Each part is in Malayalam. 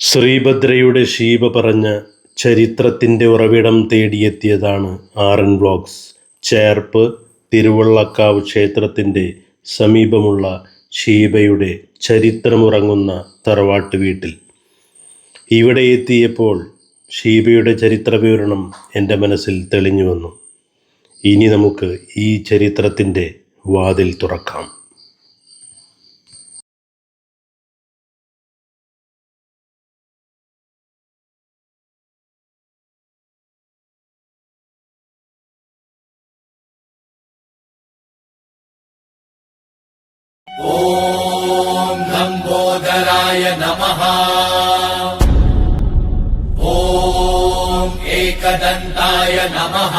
ശ്രീഭദ്രയുടെ ശീബ പറഞ്ഞ് ചരിത്രത്തിൻ്റെ ഉറവിടം തേടിയെത്തിയതാണ് ആർ.എൻ. വ്ലോഗ്സ്. ചേർപ്പ് തിരുവള്ളക്കാവ് ക്ഷേത്രത്തിൻ്റെ സമീപമുള്ള ശീബയുടെ ചരിത്രമുറങ്ങുന്ന തറവാട്ട് വീട്ടിൽ ഇവിടെ എത്തിയപ്പോൾ ശീബയുടെ ചരിത്രവിവരണം എൻ്റെ മനസ്സിൽ തെളിഞ്ഞു വന്നു. ഇനി നമുക്ക് ഈ ചരിത്രത്തിൻ്റെ വാതിൽ തുറക്കാം. ഓം ലംബോദരായ നമഃ. ഓം ഏകദന്തായ നമഃ.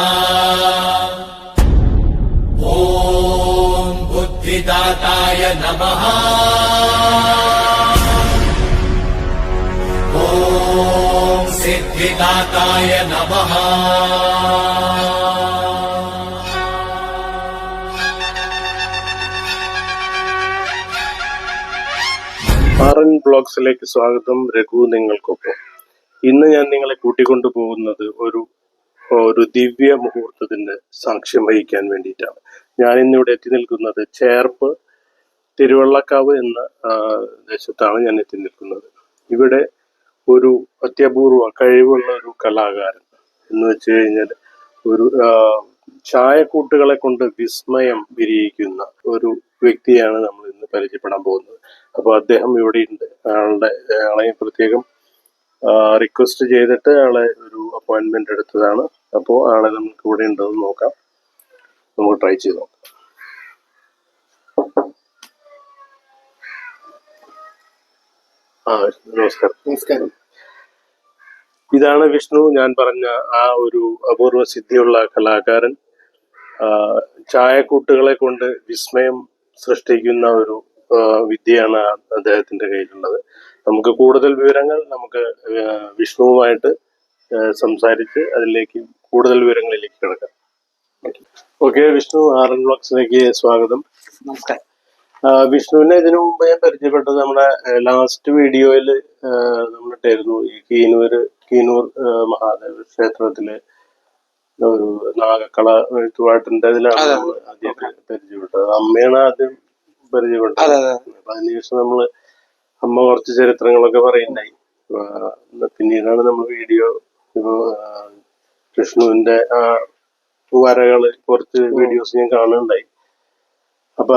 ഓം ബുദ്ധിദാതായ നമഃ. ഓം സിദ്ധിദാതായ നമഃ. ആർ.എൻ. ബ്ലോഗ്സിലേക്ക് സ്വാഗതം. രഘു നിങ്ങൾക്കൊപ്പം. ഇന്ന് ഞാൻ നിങ്ങളെ കൂട്ടിക്കൊണ്ടു പോകുന്നത് ഒരു ദിവ്യ മുഹൂർത്തത്തിന് സാക്ഷ്യം വഹിക്കാൻ വേണ്ടിയിട്ടാണ്. ഞാൻ ഇന്നിവിടെ എത്തി നിൽക്കുന്നത് ചേർപ്പ് തിരുവള്ളക്കാവ് എന്ന ദേശത്താണ് ഞാൻ എത്തി നിൽക്കുന്നത്. ഇവിടെ ഒരു അത്യപൂർവ കഴിവുള്ള ഒരു കലാകാരൻ എന്ന് വെച്ച് കഴിഞ്ഞാൽ ഒരു ചായക്കൂട്ടുകളെ കൊണ്ട് വിസ്മയം വിരിയിക്കുന്ന ഒരു വ്യക്തിയാണ് നമ്മൾ ഇന്ന് പരിചയപ്പെടാൻ പോകുന്നത്. അപ്പോൾ അദ്ദേഹം ഇവിടെ ഉണ്ട്. അയാളെ പ്രത്യേകം റിക്വസ്റ്റ് ചെയ്തിട്ട് അയാളെ ഒരു അപ്പോയിന്റ്മെന്റ് എടുത്തതാണ്. അപ്പോൾ ആളെ നമുക്ക് ഇവിടെ ഉണ്ടെന്ന് നോക്കാം. നമുക്ക് ട്രൈ ചെയ്ത് നോക്കാം. നമസ്കാരം. ഇതാണ് വിഷ്ണു, ഞാൻ പറഞ്ഞ ആ ഒരു അപൂർവ സിദ്ധിയുള്ള കലാകാരൻ. ചായക്കൂട്ടുകളെ കൊണ്ട് വിസ്മയം സൃഷ്ടിക്കുന്ന ഒരു വിദ്യയാണ് അദ്ദേഹത്തിന്റെ കയ്യിലുള്ളത്. നമുക്ക് കൂടുതൽ വിവരങ്ങൾ നമുക്ക് വിഷ്ണുവുമായിട്ട് സംസാരിച്ച് അതിലേക്ക് കൂടുതൽ വിവരങ്ങളിലേക്ക് കിടക്കാം. ഓക്കെ വിഷ്ണു, ആർ.എൻ. വ്ലോഗ്സിലേക്ക് സ്വാഗതം. നമസ്കാരം. വിഷ്ണുവിനെ ഇതിനു മുമ്പ് ഞാൻ പരിചയപ്പെട്ടത് നമ്മുടെ ലാസ്റ്റ് വീഡിയോയിൽ നമ്മളിട്ടായിരുന്നു ഈ കീനൂർ മഹാദേവ ക്ഷേത്രത്തിലെ ഒരു നാഗക്കള എഴുത്തുപാട്ടിന്റെ ഇതിലാണ് ആദ്യം പരിചയപ്പെട്ടത്. അമ്മയാണ് ആദ്യം പരിചയപ്പെട്ടത്. അപ്പൊ അതിനുശേഷം നമ്മള് അമ്മ കുറച്ച് ചരിത്രങ്ങളൊക്കെ പറയുണ്ടായി. പിന്നീടാണ് നമ്മൾ വീഡിയോ വിഷ്ണുവിന്റെ ആ വരകള് കുറച്ച് വീഡിയോസ് ഞാൻ കാണുന്നുണ്ടായി. അപ്പൊ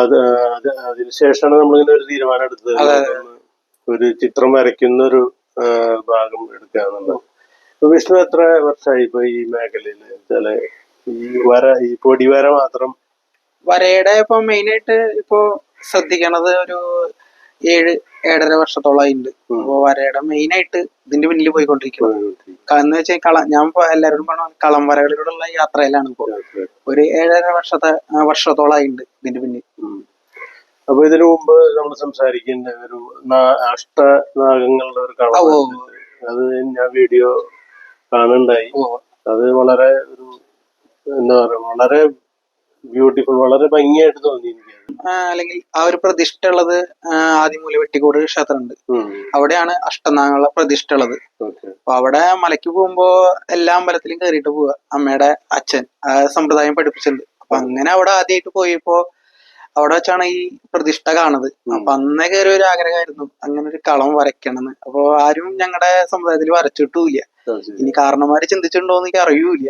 അതിനുശേഷമാണ് നമ്മളിങ്ങനെ ഒരു തീരുമാനം എടുത്തത്, ഒരു ചിത്രം വരയ്ക്കുന്ന ഒരു ഭാഗം എടുക്കാന്നുള്ളത്. വിഷ്ണു എത്ര വർഷമായി ഇപ്പൊ ഈ മേഖലയില് വെച്ചാല് ഈ പൊടിവര മാത്രം? വരയുടെ ഇപ്പൊ മെയിനായിട്ട് ഇപ്പൊ ശ്രദ്ധിക്കണത് ഒരു 7-7.5 വർഷത്തോളമായിട്ടുണ്ട്. അപ്പൊ വരയുടെ മെയിനായിട്ട് ഇതിന്റെ പിന്നിൽ പോയിക്കൊണ്ടിരിക്കുന്നത് എന്ന് വെച്ചാൽ ഞാൻ എല്ലാവരോടും പറഞ്ഞ കളം വരകളിലൂടെയുള്ള യാത്രയിലാണ് ഇപ്പൊ. ഒരു 7.5 വർഷത്തോളമായിട്ടുണ്ട് ഇതിന്റെ പിന്നിൽ. അപ്പൊ ഇതിനു മുമ്പ് നമ്മൾ സംസാരിക്കുന്ന ഒരു അഷ്ടനാഗങ്ങളുടെ ഒരു കളം, അത് ഞാൻ വീഡിയോ കാണുന്നുണ്ടായി. അത് വളരെ ഒരു എന്താ പറയാ, വളരെ ബ്യൂട്ടിഫുൾ, വളരെ ഭംഗിയായിട്ട് തോന്നി എനിക്ക്. അല്ലെങ്കിൽ ആ ഒരു പ്രതിഷ്ഠ ഉള്ളത് ആദിമൂല വെട്ടിക്കോട് ക്ഷേത്രമുണ്ട്, അവിടെയാണ് അഷ്ടനാഗങ്ങളുടെ പ്രതിഷ്ഠ ഉള്ളത്. അപ്പൊ അവിടെ മലയ്ക്ക് പോകുമ്പോ എല്ലാ അമ്പലത്തിലും കയറിയിട്ട് പോവുക. അമ്മയുടെ അച്ഛൻ ആ സമ്പ്രദായം പഠിപ്പിച്ചിട്ടുണ്ട്. അപ്പൊ അങ്ങനെ അവിടെ ആദ്യമായിട്ട് പോയപ്പോ അവിടെ വെച്ചാണ് ഈ പ്രതിഷ്ഠ കാണുന്നത്. അപ്പൊ അന്നേ കയറി ഒരു ആഗ്രഹമായിരുന്നു അങ്ങനെ ഒരു കളം വരയ്ക്കണമെന്ന്. അപ്പൊ ആരും ഞങ്ങളുടെ സമുദായത്തിൽ വരച്ചിട്ടുമില്ല. ഇനി കാരണന്മാര് ചിന്തിച്ചിട്ടുണ്ടോ എന്ന് എനിക്ക് അറിയൂല.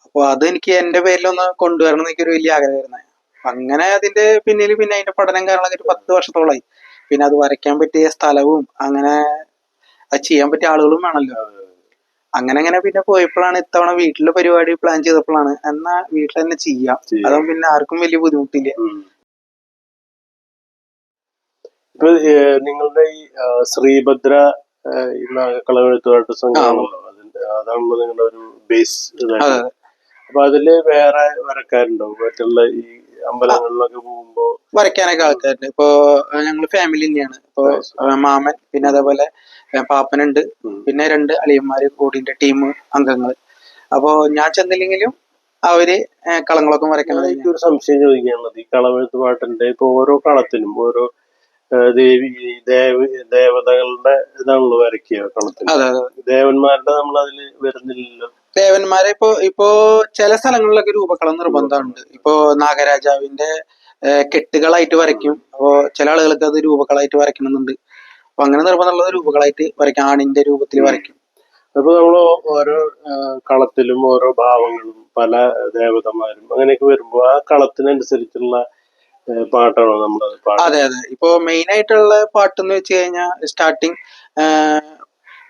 അപ്പൊ അത് എനിക്ക് എന്റെ പേരിലൊന്ന് കൊണ്ടുവരണം എന്ന് എനിക്കൊരു വലിയ ആഗ്രഹമായിരുന്നു. അങ്ങനെ അതിന്റെ പിന്നിൽ പിന്നെ അതിന്റെ പഠനം കാര്യങ്ങളൊക്കെ ഒരു 10 വർഷത്തോളമായി. പിന്നെ അത് വരയ്ക്കാൻ പറ്റിയ സ്ഥലവും അങ്ങനെ അത് ചെയ്യാൻ പറ്റിയ ആളുകളും വേണമല്ലോ. അങ്ങനെ പിന്നെ പോയപ്പോഴാണ് ഇത്തവണ വീട്ടിലെ പരിപാടി പ്ലാൻ ചെയ്തപ്പോഴാണ് എന്നാ വീട്ടിൽ തന്നെ ചെയ്യാം, അതും പിന്നെ ആർക്കും വലിയ ബുദ്ധിമുട്ടില്ല. ഇപ്പൊ നിങ്ങളുടെ ഈ ശ്രീഭദ്ര നാഗക്കളവെഴുത്തുപാട്ട് സംഘമാണല്ലോ, അതാണല്ലോ നിങ്ങളുടെ ഒരു ബേസ്. അപ്പൊ അതില് വേറെ വരക്കാരുണ്ടോ മറ്റുള്ള ഈ അമ്പലങ്ങളിലൊക്കെ പോകുമ്പോ? വരയ്ക്കാനൊക്കെ ആൾക്കാരുണ്ട്. ഇപ്പൊ ഞങ്ങള് ഫാമിലി തന്നെയാണ്. ഇപ്പൊ മാമൻ, പിന്നെ അതേപോലെ പാപ്പനുണ്ട്, പിന്നെ 2 അളിയന്മാര് കൂടിന്റെ ടീം അംഗങ്ങള്. അപ്പൊ ഞാൻ ചെന്നില്ലെങ്കിലും അവര് കളങ്ങളൊക്കെ വരയ്ക്കുന്നത്. എനിക്കൊരു സംശയം ചോദിക്കാനുള്ളത്, ഈ കളമെഴുത്ത് പാട്ടിന്റെ ഇപ്പൊ ഓരോ കളത്തിനും ഓരോ ദേവി ദേവതകളുടെ ഇതാണല്ലോ വരയ്ക്കുക കളത്തിൽ. അതെ അതെ. ദേവന്മാരുടെ നമ്മൾ അതില് വരുന്നില്ലല്ലോ. ദേവന്മാരെ ഇപ്പോ ചില സ്ഥലങ്ങളിലൊക്കെ രൂപക്കളം നിർബന്ധമുണ്ട്. ഇപ്പോ നാഗരാജാവിന്റെ കെട്ടുകളായിട്ട് വരയ്ക്കും. അപ്പോ ചില ആളുകൾക്ക് അത് രൂപകളായിട്ട് വരയ്ക്കണമെന്നുണ്ട്. അപ്പൊ അങ്ങനെ നിർബന്ധമുള്ളത് രൂപകളായിട്ട് വരയ്ക്കും, ആണിന്റെ രൂപത്തിൽ വരയ്ക്കും. അപ്പൊ നമ്മൾ ഓരോ കളത്തിലും ഓരോ ഭാവങ്ങളും പല ദേവതമാരും അങ്ങനെയൊക്കെ വരുമ്പോ ആ കളത്തിനനുസരിച്ചുള്ള പാട്ടാണോ നമ്മളത് പാടുന്നത്? അതെ അതെ. ഇപ്പോ മെയിൻ ആയിട്ടുള്ള പാട്ട് എന്ന് വെച്ച് കഴിഞ്ഞാൽ സ്റ്റാർട്ടിങ്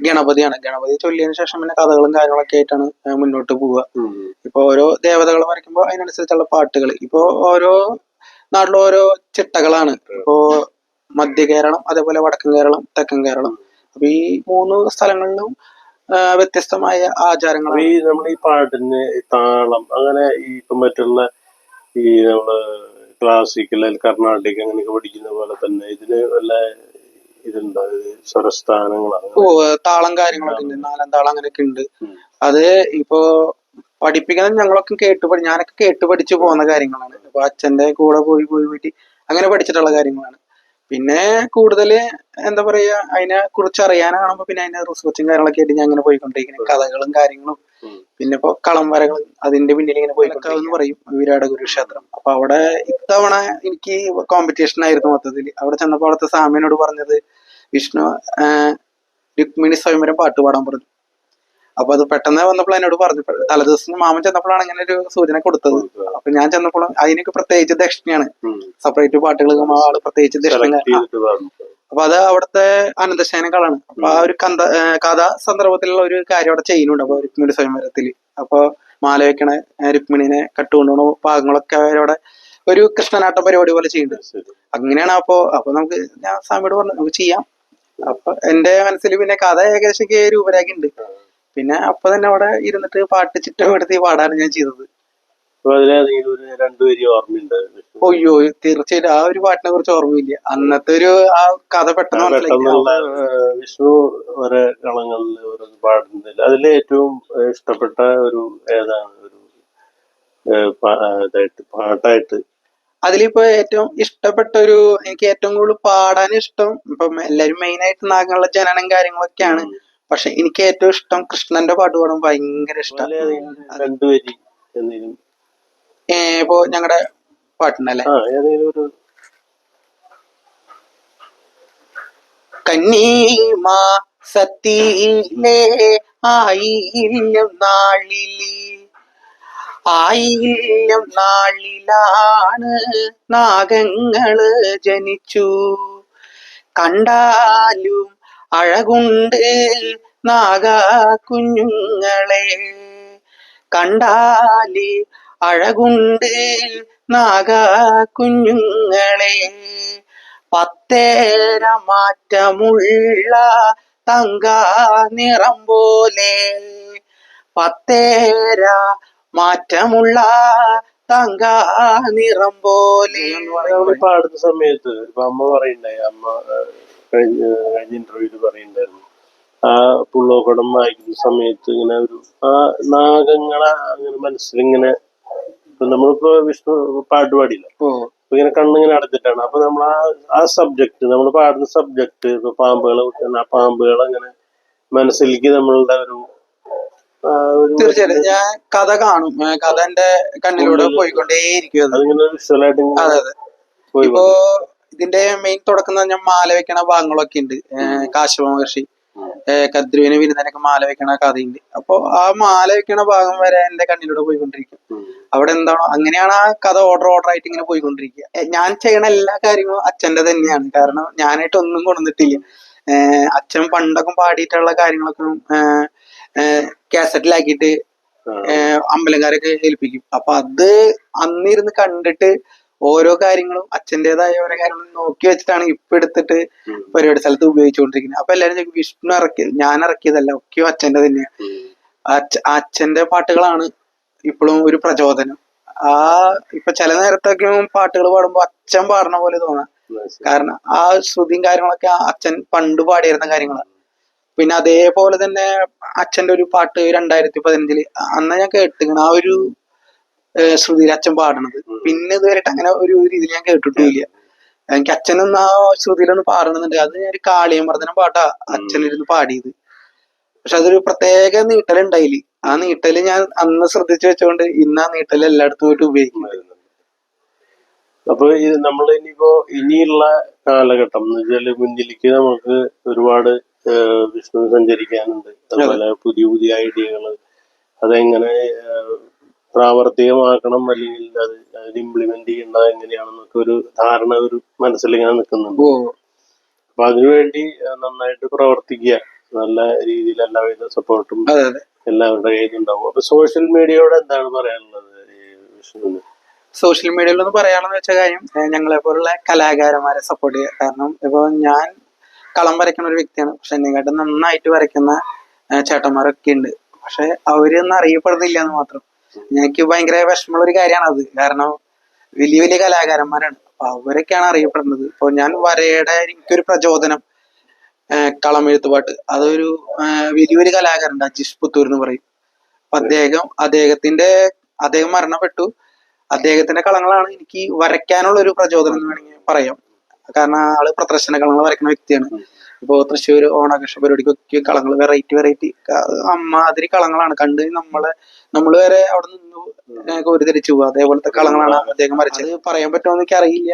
ഗണപതിയാണ്. ഗണപതി ചൊല്ലിയതിനു ശേഷം പിന്നെ കഥകളും കാര്യങ്ങളൊക്കെ ആയിട്ടാണ് മുന്നോട്ട് പോവുക. ഇപ്പൊ ഓരോ ദേവതകൾ വരയ്ക്കുമ്പോൾ അതിനനുസരിച്ചുള്ള പാട്ടുകൾ. ഇപ്പോ ഓരോ നാട്ടിലും ഓരോ ചിട്ടകളാണ്. ഇപ്പോ മധ്യ കേരളം, അതേപോലെ വടക്കൻ കേരളം, തെക്കൻ കേരളം. അപ്പൊ ഈ 3 സ്ഥലങ്ങളിലും വ്യത്യസ്തമായ ആചാരങ്ങളാണ്. ഈ നമ്മൾ ഈ പാട്ടിന് താളം അങ്ങനെ ഈ ഇപ്പം മറ്റുള്ള ഈ നമ്മള് ക്ലാസിക്കൽ കർണാടിക് അങ്ങനെയൊക്കെ പഠിക്കുന്ന പോലെ തന്നെ ഇതിന് വല്ല ഇതുണ്ടോ, സ്വരസ്ഥാനങ്ങളാണ്? താളം കാര്യങ്ങളൊക്കെ ഉണ്ട്, 4 താളം അങ്ങനെയൊക്കെ ഉണ്ട്. അത് ഇപ്പോ പഠിപ്പിക്കുന്നത് ഞങ്ങളൊക്കെ ഞാനൊക്കെ കേട്ട് പഠിച്ചു പോകുന്ന കാര്യങ്ങളാണ്. അപ്പൊ അച്ഛന്റെ കൂടെ പോയിട്ട് അങ്ങനെ പഠിച്ചിട്ടുള്ള കാര്യങ്ങളാണ്. പിന്നെ കൂടുതല് എന്താ പറയാ, അതിനെ കുറിച്ച് അറിയാനാകുമ്പോ പിന്നെ അതിന്റെ റിസർച്ചും കാര്യങ്ങളൊക്കെ ആയിട്ട് ഞാൻ അങ്ങനെ പോയിക്കൊണ്ടിരിക്കുന്നത്. കഥകളും കാര്യങ്ങളും, പിന്നെ ഇപ്പൊ കളം വരകൾ, അതിന്റെ പിന്നിൽ ഇങ്ങനെ പോയിക്കൊണ്ടിരിക്കുന്നു പറയും വിരാടഗുരു ക്ഷേത്രം. അപ്പൊ അവിടെ ഇത്തവണ എനിക്ക് കോമ്പറ്റീഷൻ ആയിരുന്നു മൊത്തത്തില്. അവിടെ ചെന്നപ്പോ അവിടുത്തെ സാമിനോട് പറഞ്ഞത് വിഷ്ണു രുക്മിണി സ്വയംവരം പാട്ട് പാടാൻ പറഞ്ഞു. അപ്പൊ അത് പെട്ടെന്ന് വന്നപ്പോൾ എന്നോട് പറഞ്ഞു. തലേദിവസം മാമൻ ചെന്നപ്പോഴാണ് അങ്ങനെ ഒരു സൂചന കൊടുത്തത്. അപ്പൊ ഞാൻ ചെന്നപ്പോൾ അതിനൊക്കെ പ്രത്യേകിച്ച് ദക്ഷിണയാണ്, സെപ്പറേറ്റ് പാട്ടുകൾ ആള് പ്രത്യേകിച്ച് ദക്ഷിണ. അപ്പൊ അത് അവിടുത്തെ അനന്തശയനങ്ങളാണ്. അപ്പൊ ആ ഒരു കഥാ സന്ദർഭത്തിലുള്ള ഒരു കാര്യം അവിടെ ചെയ്യുന്നുണ്ട്. അപ്പൊ രുക്മിണി സ്വയംവരത്തില് അപ്പൊ മാല വെക്കണ രുക്മിണിനെ കട്ടുകൊണ്ടുപോണ ഭാഗങ്ങളൊക്കെ അവരവിടെ ഒരു കൃഷ്ണനാട്ട പരിപാടി പോലെ ചെയ്യുന്നുണ്ട്. അങ്ങനെയാണ്. അപ്പൊ നമുക്ക് ഞാൻ സ്വാമിയോട് പറഞ്ഞു നമുക്ക് ചെയ്യാം. അപ്പൊ എന്റെ മനസ്സിൽ പിന്നെ കഥ ഏകദേശം രൂപരേഖ ഉണ്ട്. പിന്നെ അപ്പൊ തന്നെ അവിടെ ഇരുന്നിട്ട് പാട്ട് ചിട്ടപ്പെടുത്തി പാടാണ് ഞാൻ ചെയ്തത്. അയ്യോ തീർച്ചയായിട്ടും ആ ഒരു പാട്ടിനെ കുറിച്ച് ഓർമ്മയില്ല. അന്നത്തെ ഒരു ആ കഥ പെട്ടെന്ന് മനസ്സിലാക്കി. വിഷ്ണു ഓരോ കളങ്ങളിൽ ഓരോന്ന് പാടുന്നില്ല. അതിൽ ഏറ്റവും ഇഷ്ടപ്പെട്ട ഒരു ഏതാണ് ഒരു പാട്ടായിട്ട്? അതിലിപ്പോ ഏറ്റവും ഇഷ്ടപ്പെട്ട എനിക്ക് ഏറ്റവും കൂടുതൽ പാടാൻ ഇഷ്ടം, ഇപ്പം എല്ലാരും മെയിൻ ആയിട്ട് നാഗങ്ങളുടെ ജനനം കാര്യങ്ങളൊക്കെയാണ്. പക്ഷെ എനിക്ക് ഏറ്റവും ഇഷ്ടം കൃഷ്ണന്റെ പാട്ട് പാടാൻ ഭയങ്കര ഇഷ്ടം. ഇപ്പോ ഞങ്ങളുടെ പാട്ടുണ്ടല്ലേ, കന്നീമാ സത്തിയിലെ ആയില്യം നാളിലാണ് നാഗങ്ങള് ജനിച്ചു. കണ്ടാലും അഴകുണ്ട് നാഗ കുഞ്ഞുങ്ങളെ, കണ്ടാല് അഴകുണ്ട് നാഗ കുഞ്ഞുങ്ങളെ. 10 മാറ്റമുള്ള തങ്ക നിറം പോലെ, 10 മാറ്റമുള്ള തങ്ക നിറം പോലെ. പാടുന്ന സമയത്ത് ഇപ്പൊ അമ്മ പറയണ്ടായി, അമ്മ കഴിഞ്ഞ ഇന്റർവ്യൂല് പറയണ്ടായിരുന്നു, ആ പുള്ളോക്കടം വായിക്കുന്ന സമയത്ത് ഇങ്ങനെ ഒരു ആ നാഗങ്ങളെ അങ്ങനെ മനസ്സിലിങ്ങനെ, ഇപ്പൊ നമ്മളിപ്പോ വിഷ്ണു പാട്ട് പാടില്ല, ഇങ്ങനെ കണ്ണിങ്ങനെ അടച്ചിട്ടാണ്. അപ്പൊ നമ്മൾ ആ സബ്ജക്ട് നമ്മൾ പാടുന്ന സബ്ജക്ട് ഇപ്പൊ പാമ്പുകളെ കുറിച്ചാണ്, ആ പാമ്പുകൾ അങ്ങനെ മനസ്സിലേക്ക് നമ്മളുടെ ഒരു തീർച്ചയായിട്ടും ഞാൻ കഥ കാണും. കഥ എന്റെ കണ്ണിലൂടെ പോയിക്കൊണ്ടേയിരിക്കും. അതെ അതെ. ഇപ്പോ ഇതിന്റെ മെയിൻ തുടക്കം ഞാൻ മാല വെക്കണ ഭാഗങ്ങളൊക്കെ ഉണ്ട്. കാശ്യപ മഹർഷി കദ്രുവിന് വിരുദ്ധനൊക്കെ മാല വെക്കണ കഥയുണ്ട്. അപ്പൊ ആ മാല വെക്കണ ഭാഗം വരെ എന്റെ കണ്ണിലൂടെ പോയിക്കൊണ്ടിരിക്കും. അവിടെ എന്താണോ അങ്ങനെയാണ് ആ കഥ ഓർഡർ ആയിട്ട് ഇങ്ങനെ പോയിക്കൊണ്ടിരിക്കുക. ഞാൻ ചെയ്യണ എല്ലാ കാര്യങ്ങളും അച്ഛന്റെ തന്നെയാണ്. കാരണം ഞാനായിട്ട് ഒന്നും കൊണ്ടുവന്നിട്ടില്ല. അച്ഛൻ പണ്ടൊക്കെ പാടിയിട്ടുള്ള കാര്യങ്ങളൊക്കെ കാസറ്റിലാക്കിയിട്ട് അമ്പലംകാരൊക്കെ ഏൽപ്പിക്കും. അപ്പൊ അത് അന്നിരുന്ന് കണ്ടിട്ട് ഓരോ കാര്യങ്ങളും അച്ഛൻ്റെതായ ഓരോ കാര്യങ്ങളും നോക്കി വെച്ചിട്ടാണ് ഇപ്പൊ എടുത്തിട്ട് പരിപാടി സ്ഥലത്ത് ഉപയോഗിച്ചുകൊണ്ടിരിക്കുന്നത്. അപ്പൊ എല്ലാവരും വിഷ്ണു ഇറക്കിയത് ഞാൻ ഇറക്കിയതല്ല, ഒക്കെയോ അച്ഛന്റെ തന്നെയാണ്. അച്ഛന്റെ പാട്ടുകളാണ് ഇപ്പോഴും ഒരു പ്രചോദനം. ഇപ്പൊ ചില നേരത്തൊക്കെ പാട്ടുകൾ പാടുമ്പോ അച്ഛൻ പാടുന്ന പോലെ തോന്നാം. കാരണം ആ ശ്രുതിയും കാര്യങ്ങളൊക്കെ അച്ഛൻ പണ്ട് പാടിയിരുന്ന കാര്യങ്ങളാണ്. പിന്നെ അതേപോലെ തന്നെ അച്ഛന്റെ ഒരു പാട്ട് 2015 അന്ന് ഞാൻ കേട്ടിരിക്കണം ആ ഒരു ശ്രുതിയിൽ അച്ഛൻ പാടണത്. പിന്നെ ഇതുവരെയായിട്ട് അങ്ങനെ ഒരു രീതിയിൽ ഞാൻ കേട്ടിട്ടില്ല. എനിക്ക് അച്ഛനൊന്ന് ആ ശ്രുതിയിലൊന്ന് പാടണമെന്നുണ്ട്. അത് ഞാൻ കാളിയമർദ്ദനം പാട്ടാ അച്ഛനിരുന്ന് പാടിയത്. പക്ഷെ അതൊരു പ്രത്യേക നീട്ടലുണ്ടായില്. ആ നീട്ടല് ഞാൻ അന്ന് ശ്രദ്ധിച്ചു വെച്ചോണ്ട് ഇന്ന് ആ നീട്ടല് എല്ലായിടത്തും പോയിട്ട് ഉപയോഗിക്കുന്നുണ്ട്. അപ്പൊ ഇത് നമ്മൾ ഇനിയിപ്പോ ഇനിയുള്ള കാലഘട്ടം എന്ന് വെച്ചാല് മുന്നിലേക്ക് നമുക്ക് ഒരുപാട് വിഷ്ണു സഞ്ചരിക്കാനുണ്ട്. അതുപോലെ പുതിയ പുതിയ ഐഡിയകള് അതെങ്ങനെ പ്രാവർത്തികമാക്കണം, അല്ലെങ്കിൽ അത് ഇംപ്ലിമെന്റ് ചെയ്യേണ്ടത് എങ്ങനെയാണെന്നൊക്കെ ഒരു ധാരണ ഒരു മനസ്സിലിങ്ങനെ നിൽക്കുന്നുണ്ട്. അപ്പൊ അതിനുവേണ്ടി നന്നായിട്ട് പ്രവർത്തിക്കുക. നല്ല രീതിയിൽ എല്ലാവിധ സപ്പോർട്ടും എല്ലാവരുടെ കയ്യിലുണ്ടാവും. അപ്പൊ സോഷ്യൽ മീഡിയയോട് എന്താണ് പറയാനുള്ളത് ഈ വിഷ്ണുവിന്? സോഷ്യൽ മീഡിയയിലൊന്ന് പറയാണെന്ന് വെച്ച കാര്യം, ഞങ്ങളെ പോലുള്ള കലാകാരന്മാരെ സപ്പോർട്ട് ചെയ്യുക. കാരണം ഇപ്പൊ ഞാൻ കളം വരയ്ക്കുന്ന ഒരു വ്യക്തിയാണ്. പക്ഷെ എന്നെക്കാട്ടും നന്നായിട്ട് വരയ്ക്കുന്ന ചേട്ടന്മാരൊക്കെ ഉണ്ട്. പക്ഷെ അവരൊന്നും അറിയപ്പെടുന്നില്ല എന്ന് മാത്രം. എനിക്ക് ഭയങ്കര വിഷമമുള്ള ഒരു കാര്യമാണ് അത്. കാരണം വലിയ വലിയ കലാകാരന്മാരാണ്. അപ്പൊ അവരൊക്കെയാണ് അറിയപ്പെടുന്നത്. ഇപ്പൊ ഞാൻ വരയുടെ എനിക്കൊരു പ്രചോദനം കളമെഴുത്തുപാട്ട്, അതൊരു വലിയൊരു കലാകാരനുണ്ട്, അജീഷ് പുത്തൂർ എന്ന് പറയും. അപ്പൊ അദ്ദേഹം മരണപ്പെട്ടു. അദ്ദേഹത്തിന്റെ കളങ്ങളാണ് എനിക്ക് വരയ്ക്കാനുള്ള ഒരു പ്രചോദനം എന്ന് വേണമെങ്കിൽ പറയാം. കാരണം ആള് പ്രദർശന കളങ്ങൾ വരയ്ക്കുന്ന വ്യക്തിയാണ്. ഇപ്പോ തൃശ്ശൂർ ഓണാഘോഷ പരിപാടിക്കൊക്കെ കളങ്ങൾ വെറൈറ്റി അമ്മാതിരി കളങ്ങളാണ്. കണ്ട് നമ്മള് വരെ അവിടെ നിന്ന് കോരിധരിച്ചു പോകും. അതേപോലത്തെ കളങ്ങളാണ് അദ്ദേഹം വരച്ചത്. പറയാൻ പറ്റുമോ എനിക്ക് അറിയില്ല.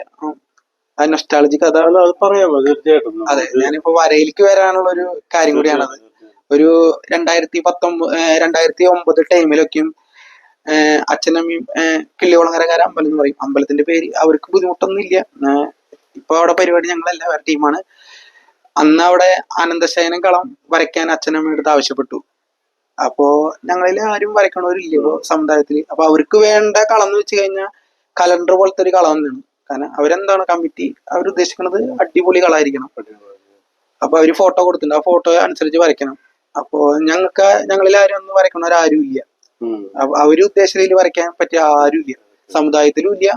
ആ നൊസ്റ്റാളജിക് കഥ അത് പറയാമോ? തീർച്ചയായിട്ടും. അതെ, ഞാനിപ്പോ വരയിലേക്ക് വരാനുള്ള ഒരു കാര്യം കൂടിയാണത്. ഒരു 2009 ടൈമിലൊക്കെയും അച്ഛനമ്മയും കിള്ളിയോളങ്ങരക്കാര അമ്പലം എന്ന് പറയും. അമ്പലത്തിന്റെ പേര് അവർക്ക് ബുദ്ധിമുട്ടൊന്നും ഇല്ല. ഇപ്പൊ അവിടെ പരിപാടി ഞങ്ങളല്ല, വേറെ ടീമാണ്. അന്ന് അവിടെ ആനന്ദശയനം കളം വരയ്ക്കാൻ അച്ഛനമ്മയുടെ അടുത്ത് ആവശ്യപ്പെട്ടു. അപ്പോ ഞങ്ങളിൽ ആരും വരയ്ക്കണവരില്ല ഇപ്പോ സമുദായത്തില്. അപ്പൊ അവർക്ക് വേണ്ട കളം എന്ന് വെച്ച് കഴിഞ്ഞാൽ കലണ്ടർ പോലത്തെ ഒരു കളം തന്നെയാണ്. കാരണം അവരെന്താണ് കമ്മിറ്റി അവരുദ്ദേശിക്കുന്നത് അടിപൊളി കളമായിരിക്കണം. അപ്പൊ അവര് ഫോട്ടോ കൊടുത്തിട്ടുണ്ട്. ആ ഫോട്ടോ അനുസരിച്ച് വരയ്ക്കണം. അപ്പോ ഞങ്ങളിൽ ആരും ഒന്നും വരയ്ക്കണവരാരും ഇല്ല. അവര് ഉദ്ദേശ രീതിയിൽ വരയ്ക്കാൻ പറ്റിയ ആരും ഇല്ല, സമുദായത്തിലും ഇല്ല.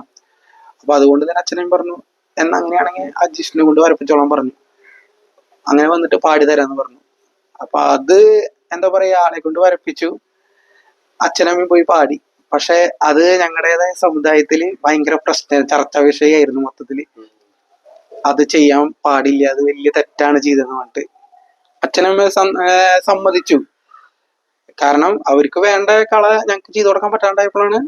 അപ്പൊ അതുകൊണ്ട് തന്നെ അച്ഛനും പറഞ്ഞു, എന്നാ അങ്ങനെയാണെങ്കിൽ അജീഷിനെ കൊണ്ട് വരപ്പിച്ചോളാൻ പറഞ്ഞു. അങ്ങനെ വന്നിട്ട് പാടി തരാന്ന് പറഞ്ഞു. അപ്പൊ അത് എന്താ പറയാ, ആളെ കൊണ്ട് വരപ്പിച്ചു. അച്ഛനമ്മയും പോയി പാടി. പക്ഷെ അത് ഞങ്ങളുടേതായ സമുദായത്തില് ഭയങ്കര ചർച്ചാ വിഷയമായിരുന്നു മൊത്തത്തില്. അത് ചെയ്യാൻ പാടില്ല, അത് വലിയ തെറ്റാണ് ചെയ്തതെന്ന് പറഞ്ഞിട്ട് അച്ഛനമ്മ സമ്മതിച്ചു. കാരണം അവർക്ക് വേണ്ട കള ഞങ്ങൾക്ക് ചെയ്തു കൊടുക്കാൻ പറ്റാണ്ടായപ്പോഴാണ്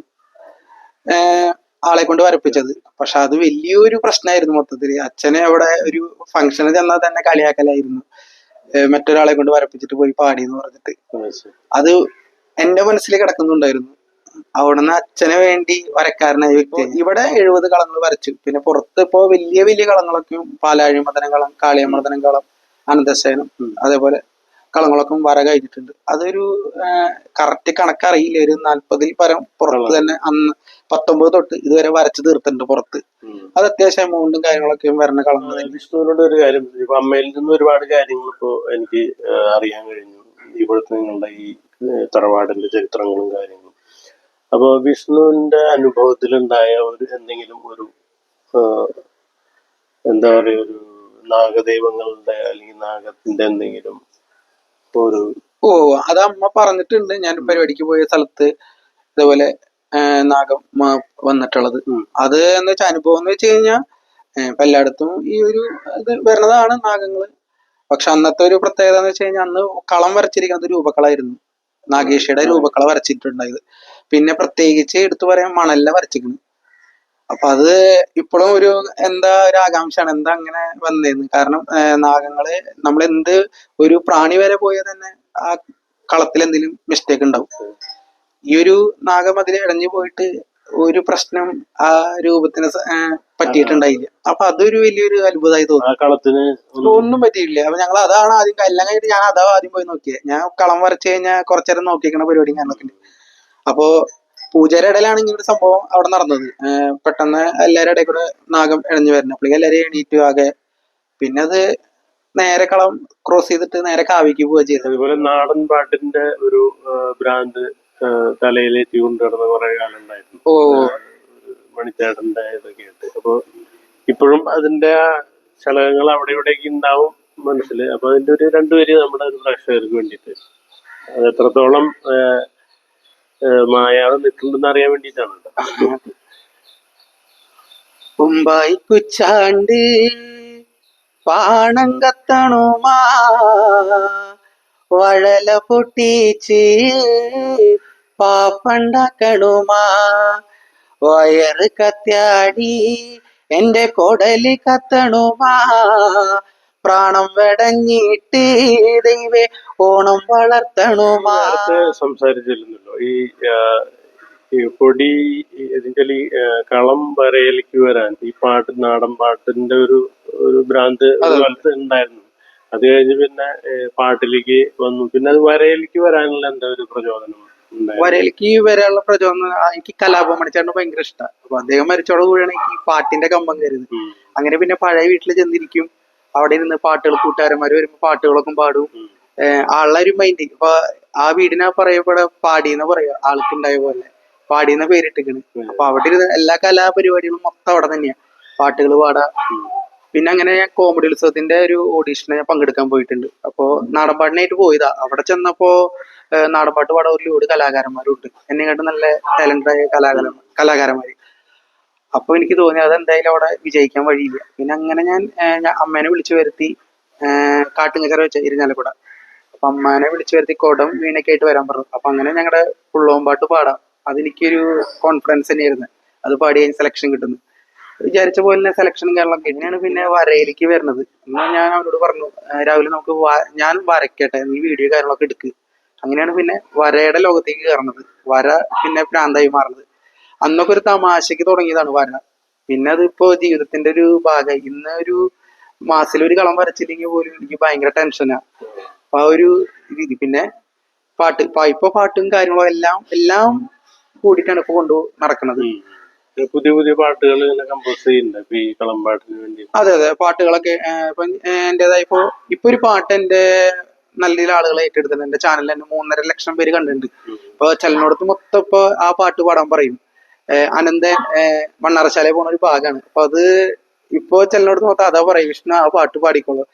ആളെ കൊണ്ട് വരപ്പിച്ചത്. പക്ഷെ അത് വലിയൊരു പ്രശ്നമായിരുന്നു മൊത്തത്തില്. അച്ഛനെ അവിടെ ഒരു ഫംഗ്ഷന് ചെന്നാൽ തന്നെ കളിയാക്കലായിരുന്നു, മറ്റൊരാളെ കൊണ്ട് വരപ്പിച്ചിട്ട് പോയി പാടി എന്ന് പറഞ്ഞിട്ട്. അത് എന്റെ മനസ്സിൽ കിടക്കുന്നുണ്ടായിരുന്നു. അവിടുന്ന് അച്ഛന് വേണ്ടി വരക്കാരനായ വ്യക്തി. ഇവിടെ 70 കളങ്ങൾ വരച്ചു. പിന്നെ പുറത്ത് ഇപ്പോ വലിയ വലിയ കളങ്ങളൊക്കെ പാലാഴിമർദ്ദനം കളം, കാളിയമർദ്ദനം കളം, അനന്തശയനം, അതേപോലെ കളങ്ങളൊക്കെ വര കഴിഞ്ഞിട്ടുണ്ട്. അതൊരു കറക്റ്റ് കണക്കറിയില്ല. ഒരു 40-ൽ പരം പുറത്ത് തന്നെ അന്ന് 19 തൊട്ട് ഇതുവരെ വരച്ചു തീർത്തിട്ടുണ്ട് പുറത്ത്. അത് അത്യാവശ്യം എമൗണ്ടും കാര്യങ്ങളൊക്കെ വരുന്ന കളങ്ങൾ. വിഷ്ണുവിനോട് ഒരു കാര്യം, ഇപ്പൊ അമ്മയിൽ നിന്ന് ഒരുപാട് കാര്യങ്ങൾ ഇപ്പോ എനിക്ക് അറിയാൻ കഴിഞ്ഞു, ഇവിടുത്തെ നിങ്ങളുടെ ഈ തറവാടിന്റെ ചരിത്രങ്ങളും കാര്യങ്ങളും. അപ്പൊ വിഷ്ണുവിന്റെ അനുഭവത്തിലുണ്ടായ എന്തെങ്കിലും ഒരു എന്താ പറയാ, ഒരു നാഗദൈവങ്ങളുടെ അല്ലെങ്കിൽ നാഗത്തിന്റെ എന്തെങ്കിലും ഒരു അത് അമ്മ പറഞ്ഞിട്ടുണ്ട്. ഞാൻ പരിപാടിക്ക് പോയ സ്ഥലത്ത് ഇതേപോലെ നാഗം വന്നിട്ടുള്ളത്. അത് എന്ന് വെച്ചാൽ അനുഭവം എന്ന് വെച്ച് കഴിഞ്ഞാൽ ഇപ്പൊ എല്ലായിടത്തും ഈ ഒരു ഇത് വരുന്നതാണ് നാഗങ്ങള്. പക്ഷെ അന്നത്തെ ഒരു പ്രത്യേകത എന്ന് വെച്ച് കഴിഞ്ഞാൽ അന്ന് കളം വരച്ചിരിക്കുന്നത് രൂപക്കളായിരുന്നു. നാഗേഷിയുടെ രൂപക്കള വരച്ചിട്ടുണ്ടായത്. പിന്നെ പ്രത്യേകിച്ച് എടുത്തു പറയാൻ മണലിനെ വരച്ചിരിക്കുന്നു. അപ്പൊ അത് ഇപ്പോഴും ഒരു ആകാംക്ഷയാണ്, എന്താ അങ്ങനെ വന്നേന്ന്. കാരണം നാഗങ്ങള് നമ്മളെന്ത് ഒരു പ്രാണി വരെ പോയാൽ തന്നെ ആ കളത്തിൽ എന്തെങ്കിലും മിസ്റ്റേക്ക് ഉണ്ടാവും. ഈ ഒരു നാഗം അതിൽ ഇടഞ്ഞു പോയിട്ട് ഒരു പ്രശ്നം ആ രൂപത്തിന് പറ്റിയിട്ടുണ്ടായില്ല. അപ്പൊ അതൊരു വലിയൊരു അത്ഭുതമായി തോന്നി. ഒന്നും പറ്റിയില്ല. അപ്പൊ ഞങ്ങൾ അതാണ് ആദ്യം എല്ലാം കഴിഞ്ഞിട്ട് ഞാൻ അതാ ആദ്യം പോയി നോക്കിയത്. ഞാൻ കളം വരച്ചു കഴിഞ്ഞാൽ കുറച്ചേരം നോക്കിക്കണ പരിപാടി ഞാനൊക്കെ. അപ്പോ പൂജയുടെ ഇടയിലാണ് ഇങ്ങനെ ഒരു സംഭവം അവിടെ നടന്നത്. പെട്ടെന്ന് എല്ലാവരുടെ ഇടയിൽ കൂടെ നാഗം ഇഴഞ്ഞു വരുന്നത്. അപ്പോഴേക്കും എല്ലാവരും എണീറ്റു ആകെ. പിന്നെ അത് നേരെ കളം ക്രോസ് ചെയ്തിട്ട് നേരെ കാവിക്ക് പോവുക ചെയ്തത്. അതുപോലെ നാടൻ പാട്ടിന്റെ ഒരു ബ്രാൻഡ് തലയിലേറ്റി കൊണ്ടുവരുന്ന കുറെ കാലം ഉണ്ടായിരുന്നു, മണിച്ചേട്ടന്റെ ഇതൊക്കെ ആയിട്ട്. അപ്പൊ ഇപ്പോഴും അതിന്റെ ചലകങ്ങൾ അവിടെ ഇവിടേക്ക് ഉണ്ടാവും മനസ്സില്. അപ്പൊ അതിന്റെ ഒരു 2 വരി നമ്മുടെ ഒരു പ്രേക്ഷകർക്ക് വേണ്ടിയിട്ട് അത് എത്രത്തോളം മായാതെ നിൽക്കുന്നുണ്ടെന്ന് അറിയാൻ വേണ്ടിയിട്ടാണ്. ഉമ്പായി കുച്ചാണ്ട് പാണം കത്തണുമാ വഴല പൊട്ടിച്ച് പാപ്പണ്ടാക്കണുമാ വയറ് കത്യാടി എന്റെ കൊടല് കത്തണുമാ പ്രാണം വെടഞ്ഞിട്ട് ദൈവേ ഓണം വളർത്തണുമാ. നേരത്തെ സംസാരിച്ചിരുന്നല്ലോ ഈ പൊടി ഇതിന്റെ കളം വരയിലേക്ക് വരാൻ ഈ പാട്ട് നാടൻ പാട്ടിന്റെ ഒരു ഭ്രാന്ത് ഒരു കാലത്ത് ഉണ്ടായിരുന്നു. അത് കഴിഞ്ഞ് പിന്നെ പാട്ടിലേക്ക് വന്നു. പിന്നെ അത് വരയിലേക്ക് വരാനുള്ള എന്താ ഒരു പ്രചോദനം ഉണ്ടായിരുന്നു? വരയിലേക്ക് വരാനുള്ള പ്രചോദനം എനിക്ക് കലാഭവൻ മണിച്ചേട്ടന് ഭയങ്കര ഇഷ്ടമാണ്. അപ്പൊ അദ്ദേഹം മരിച്ചോട് കൂടിയാണ് എനിക്ക് ഈ പാട്ടിന്റെ കമ്പം കയറിയത്. അങ്ങനെ പിന്നെ പഴയ വീട്ടിൽ ചെന്നിരിക്കും, അവിടെ ഇരുന്ന് പാട്ടുകൾ, കൂട്ടുകാരന്മാര് വരുമ്പോ പാട്ടുകളൊക്കെ പാടും. ആളുടെ ഒരു മൈൻഡ് ഇപ്പൊ ആ വീടിനെ പറയപ്പെടെ പാടിയെന്ന് പറയാ, ആൾക്കുണ്ടായ പോലെ പാടിയെന്ന പേരിട്ടിക്കണ്. അപ്പൊ അവിടെ ഇരുന്ന് എല്ലാ കലാപരിപാടികളും മൊത്തം അവിടെ തന്നെയാ, പാട്ടുകൾ പാടാ. പിന്നെ അങ്ങനെ ഞാൻ കോമഡി ഉത്സവത്തിന്റെ ഒരു ഓഡീഷന് ഞാൻ പങ്കെടുക്കാൻ പോയിട്ടുണ്ട്. അപ്പോ നാടൻപാട്ടിനായിട്ട് പോയതാ. അവിടെ ചെന്നപ്പോ നാടൻപാട്ട് പാടാൻ ഒരു ലോഡ് കലാകാരന്മാരുണ്ട്, എന്നെക്കാട്ട് നല്ല ടാലന്റായ കലാകാരന്മാര്. അപ്പൊ എനിക്ക് തോന്നി അതെന്തായാലും അവിടെ വിജയിക്കാൻ വഴിയില്ല. പിന്നെ അങ്ങനെ ഞാൻ അമ്മേനെ വിളിച്ചു വരുത്തി, കാട്ടുങ്ങച്ചറ വെച്ച ഇരിഞ്ഞാലക്കുട. അപ്പൊ അമ്മാനെ വിളിച്ചു വരുത്തി കുടം വീണൊക്കെ ആയിട്ട് വരാൻ പറഞ്ഞു. അപ്പൊ അങ്ങനെ ഞങ്ങളുടെ പുള്ളോമ്പാട്ട് പാടാം, അതെനിക്കൊരു കോൺഫിഡൻസ് തന്നെയായിരുന്നു. അത് പാടി കഴിഞ്ഞ് സെലക്ഷൻ കിട്ടുന്നു, വിചാരിച്ച പോലെ തന്നെ സെലക്ഷനും കാര്യങ്ങളൊക്കെ. എങ്ങനെയാണ് പിന്നെ വരയിലേക്ക് വരുന്നത് എന്നാൽ ഞാൻ അവരോട് പറഞ്ഞു, രാവിലെ നമുക്ക് ഞാൻ വരയ്ക്കട്ടെ, നീ വീഡിയോ കാര്യങ്ങളൊക്കെ എടുക്ക്. അങ്ങനെയാണ് പിന്നെ വരയുടെ ലോകത്തേക്ക് കയറുന്നത്. വര പിന്നെ ഭ്രാന്തായി മാറുന്നത്. അന്നൊക്കെ ഒരു തമാശക്ക് തുടങ്ങിയതാണ് വര. പിന്നെ അതിപ്പോ ജീവിതത്തിന്റെ ഒരു ഭാഗമായി. ഇന്ന് ഒരു മാസത്തിൽ ഒരു കളം വരച്ചില്ലെങ്കിൽ പോലും എനിക്ക് ഭയങ്കര ടെൻഷനാ. അപ്പൊ ആ ഒരു രീതി. പിന്നെ ഇപ്പൊ പാട്ടും കാര്യങ്ങളും എല്ലാം കൂടിയിട്ടാണ് ഇപ്പൊ നടക്കുന്നത്. പുതിയ പുതിയ പാട്ടുകൾ കമ്പോസ് ചെയ്യുന്നുണ്ട് ഈ കളം പാട്ടിന് വേണ്ടി. അതെ അതെ, പാട്ടുകളൊക്കെ ഇപ്പൊ എന്റേതായ ഇപ്പൊ ഒരു പാട്ട് എന്റെ നല്ല രീതിയിൽ ആളുകൾ ഏറ്റെടുത്തിട്ടുണ്ട്. എന്റെ ചാനലിൽ തന്നെ 3.5 ലക്ഷം പേര് കണ്ടിട്ടുണ്ട്. ഇപ്പൊ ചെലനോടത്ത് മൊത്തം ഇപ്പൊ ആ പാട്ട് പാടാൻ പറയും. അനന്തൻ മണ്ണാറശാല പോണ ഒരു ഭാഗമാണ്. അപ്പൊ അത് ഇപ്പൊ ചെലനോടത്ത് മൊത്തം അതാ പറയും, വിഷ്ണു ആ പാട്ട് പാടിക്കോളൂ.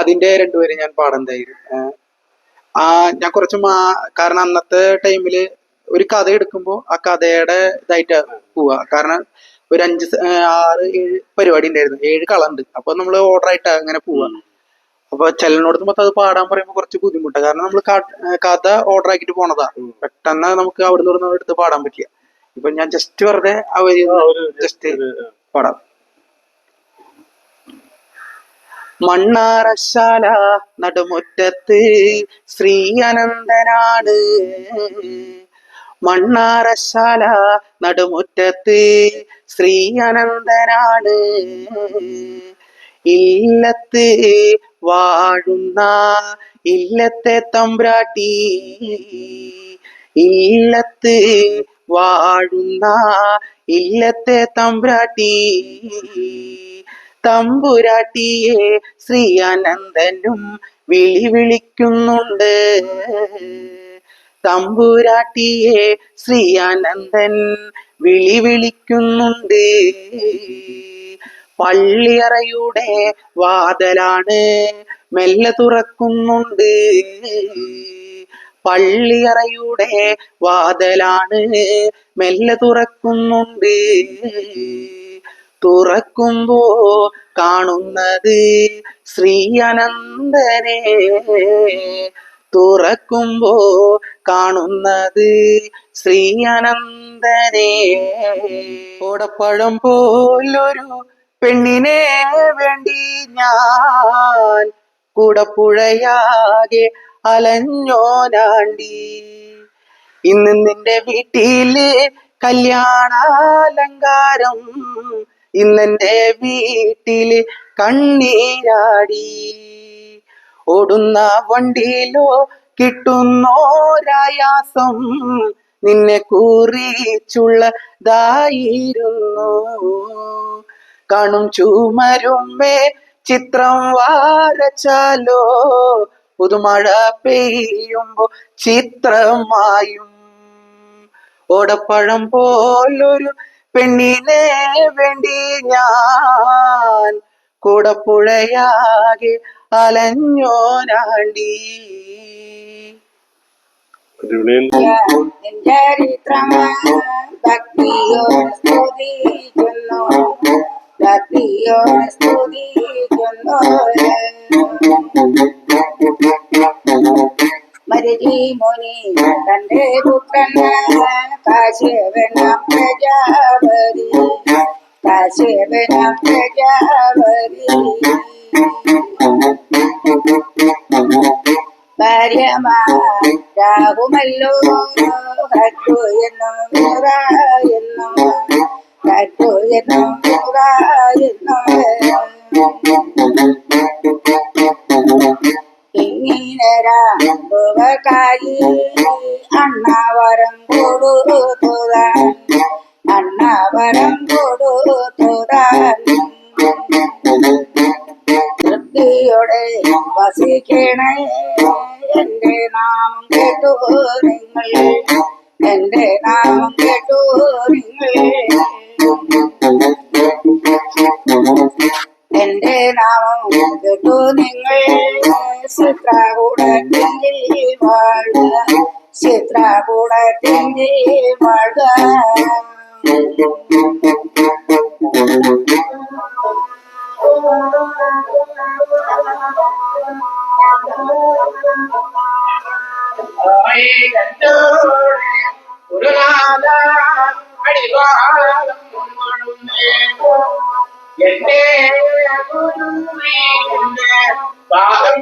അതിന്റെ 2 വരി ഞാൻ പാടെന്തായാലും. ഞാൻ കുറച്ച് കാരണം അന്നത്തെ ടൈമില് ഒരു കഥ എടുക്കുമ്പോ ആ കഥയുടെ ഇതായിട്ട് പോവാ. കാരണം ഒരു 5, 6, 7 പരിപാടി ഉണ്ടായിരുന്നു, 7 കളുണ്ട്. അപ്പൊ നമ്മള് ഓർഡർ ആയിട്ടാ അങ്ങനെ പോവാ. അപ്പൊ ചെലനോടത്ത് മൊത്തം അത് പാടാൻ പറയുമ്പോ കുറച്ച് ബുദ്ധിമുട്ടാണ്. കാരണം നമ്മള് കഥ ഓർഡർ ആക്കിട്ട് പോണതാ, പെട്ടെന്ന് നമുക്ക് അവിടെ നിന്ന് എടുത്ത് പാടാൻ പറ്റില്ല. ഇപ്പൊ ഞാൻ ജസ്റ്റ് വെറുതെ ജസ്റ്റ് പാടാം. മണ്ണാറശാല നടുമുറ്റത്ത് ശ്രീ അനന്തനാണ്, മണ്ണാറശാല നടുമുറ്റത്ത് ശ്രീ അനന്തനാണ്, ഇല്ലത്ത് വാഴുന്ന ഇല്ലത്തെ തമ്പ്രാട്ടി, ഇല്ലത്ത് വാഴുന്ന ഇല്ലത്തെ തമ്പ്രാട്ടി, തമ്പുരാട്ടിയെ ശ്രീ അനന്തനും വിളിക്കുന്നുണ്ട്, തമ്പുരാട്ടിയെ ശ്രീ അനന്തൻ വിളിക്കുന്നുണ്ട്. പള്ളിയറയുടെ വാതിലാണ് മെല്ലെ തുറക്കുന്നുണ്ട്, പള്ളിയറയുടെ വാതിലാണ് മെല്ലെ തുറക്കുന്നുണ്ട്. തുറക്കുമ്പോ കാണുന്നത് ശ്രീ അനന്തനെ, തുറക്കുമ്പോ കാണുന്നത് ശ്രീ അനന്തനെ. ഓടപ്പഴം പോലൊരു പെണ്ണിനെ വേണ്ടി ഞാൻ കൂടപ്പുഴയാകെ അലഞ്ഞോനാണ്ടി, ഇന്ന് നിന്റെ വീട്ടില് കല്യാണാലങ്കാരം, ഇന്നെന്റെ വീട്ടില് കണ്ണീരാടി. ഓടുന്ന വണ്ടിയിലോ കിട്ടുന്നോരായാസം നിന്നെ കുറിച്ചുള്ളതായിരുന്നു. കാണും ചുമരുമേ ചിത്രം വരച്ചാലോ, പുതുമഴ പെയ്യുമ്പോ ചിത്രമായും. ഓടപ്പഴം പോലൊരു പെണ്ണിനെ വേണ്ടി ഞാൻ കൂടപ്പുഴയാകെ അലഞ്ഞോനാണ്ടി. അടിപൊളി. ചരിത്രം ഭക്തിയോട് സ്തുതിക്കുന്നു, ഭക്തിയോട് സ്തുതിക്കുന്നു. മരുതി മുനി തന്റെ പുത്രൻ കാശ്യപന പ്രജാപതി, കാശ്യപന പ്രജാപതി. ഭാര്യമാരാകുമല്ലോ ഹറ്റു എന്നും നൂറായെന്നും, ഹറ്റു എന്നും നൂറായെന്നും. ഇങ്ങിനരായി അണ്ണാവരം കൊടുത്തുതാൻ, അണ്ണാവരം കൊടുത്തുതാൻ. തൃപ്തിയോടെ വസിക്കണേ എന്റെ നാമം കേട്ടു നിങ്ങൾ, എന്റെ നാമം കേട്ടു നിങ്ങൾ. എന്റെ നാമം കേട്ടു നിങ്ങൾ ചിത്രകൂടത്തിൽ വാഴുക, ചിത്രകൂടത്തിൽ വാഴുക. ഒരു നാല അടിവാളം എന്റെ ഗുരുവിന്റെ പാദം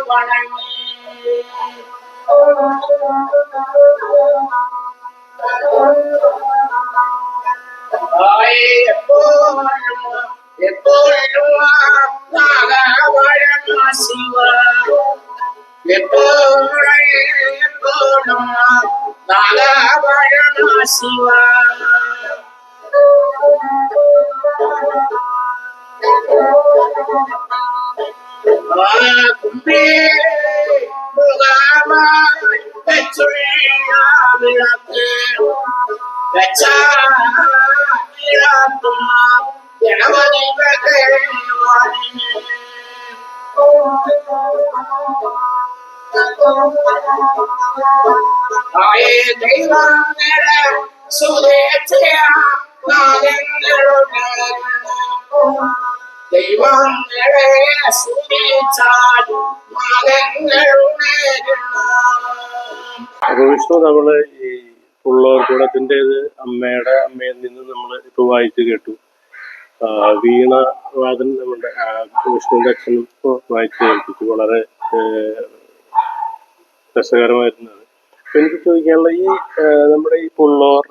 വണങ്ങി. എപ്പോഴും എപ്പോഴും ശിവ, എപ്പോഴും ശിവ. കുമ്പേ മുഖമായി വിളക്ക് വെച്ചാത്തും ഗണപതി ഭഗവാനെ. ദൈവങ്ങളുടെ സുരക്ഷയുടെ ദൈവങ്ങളെ സ്തുതിച്ചാൽ മകങ്ങളുടെ. അപ്പൊ വിഷ്ണു, നമ്മള് ഈ ഉള്ളവർക്കൂടത്തിൻ്റെത് അമ്മയിൽ നിന്ന് നമ്മൾ ഇപ്പൊ വായിച്ചു കേട്ടു. വീണ വാദൻ നമ്മുടെ വിഷ്ണുവിന്റെ അച്ഛനും ഇപ്പൊ വായിച്ചു കേൾപ്പിച്ചു. വളരെ രസകരമായിരുന്നത്. അപ്പൊ എനിക്ക് ചോദിക്കാനുള്ള ഈ നമ്മുടെ ഈ പുള്ളോർ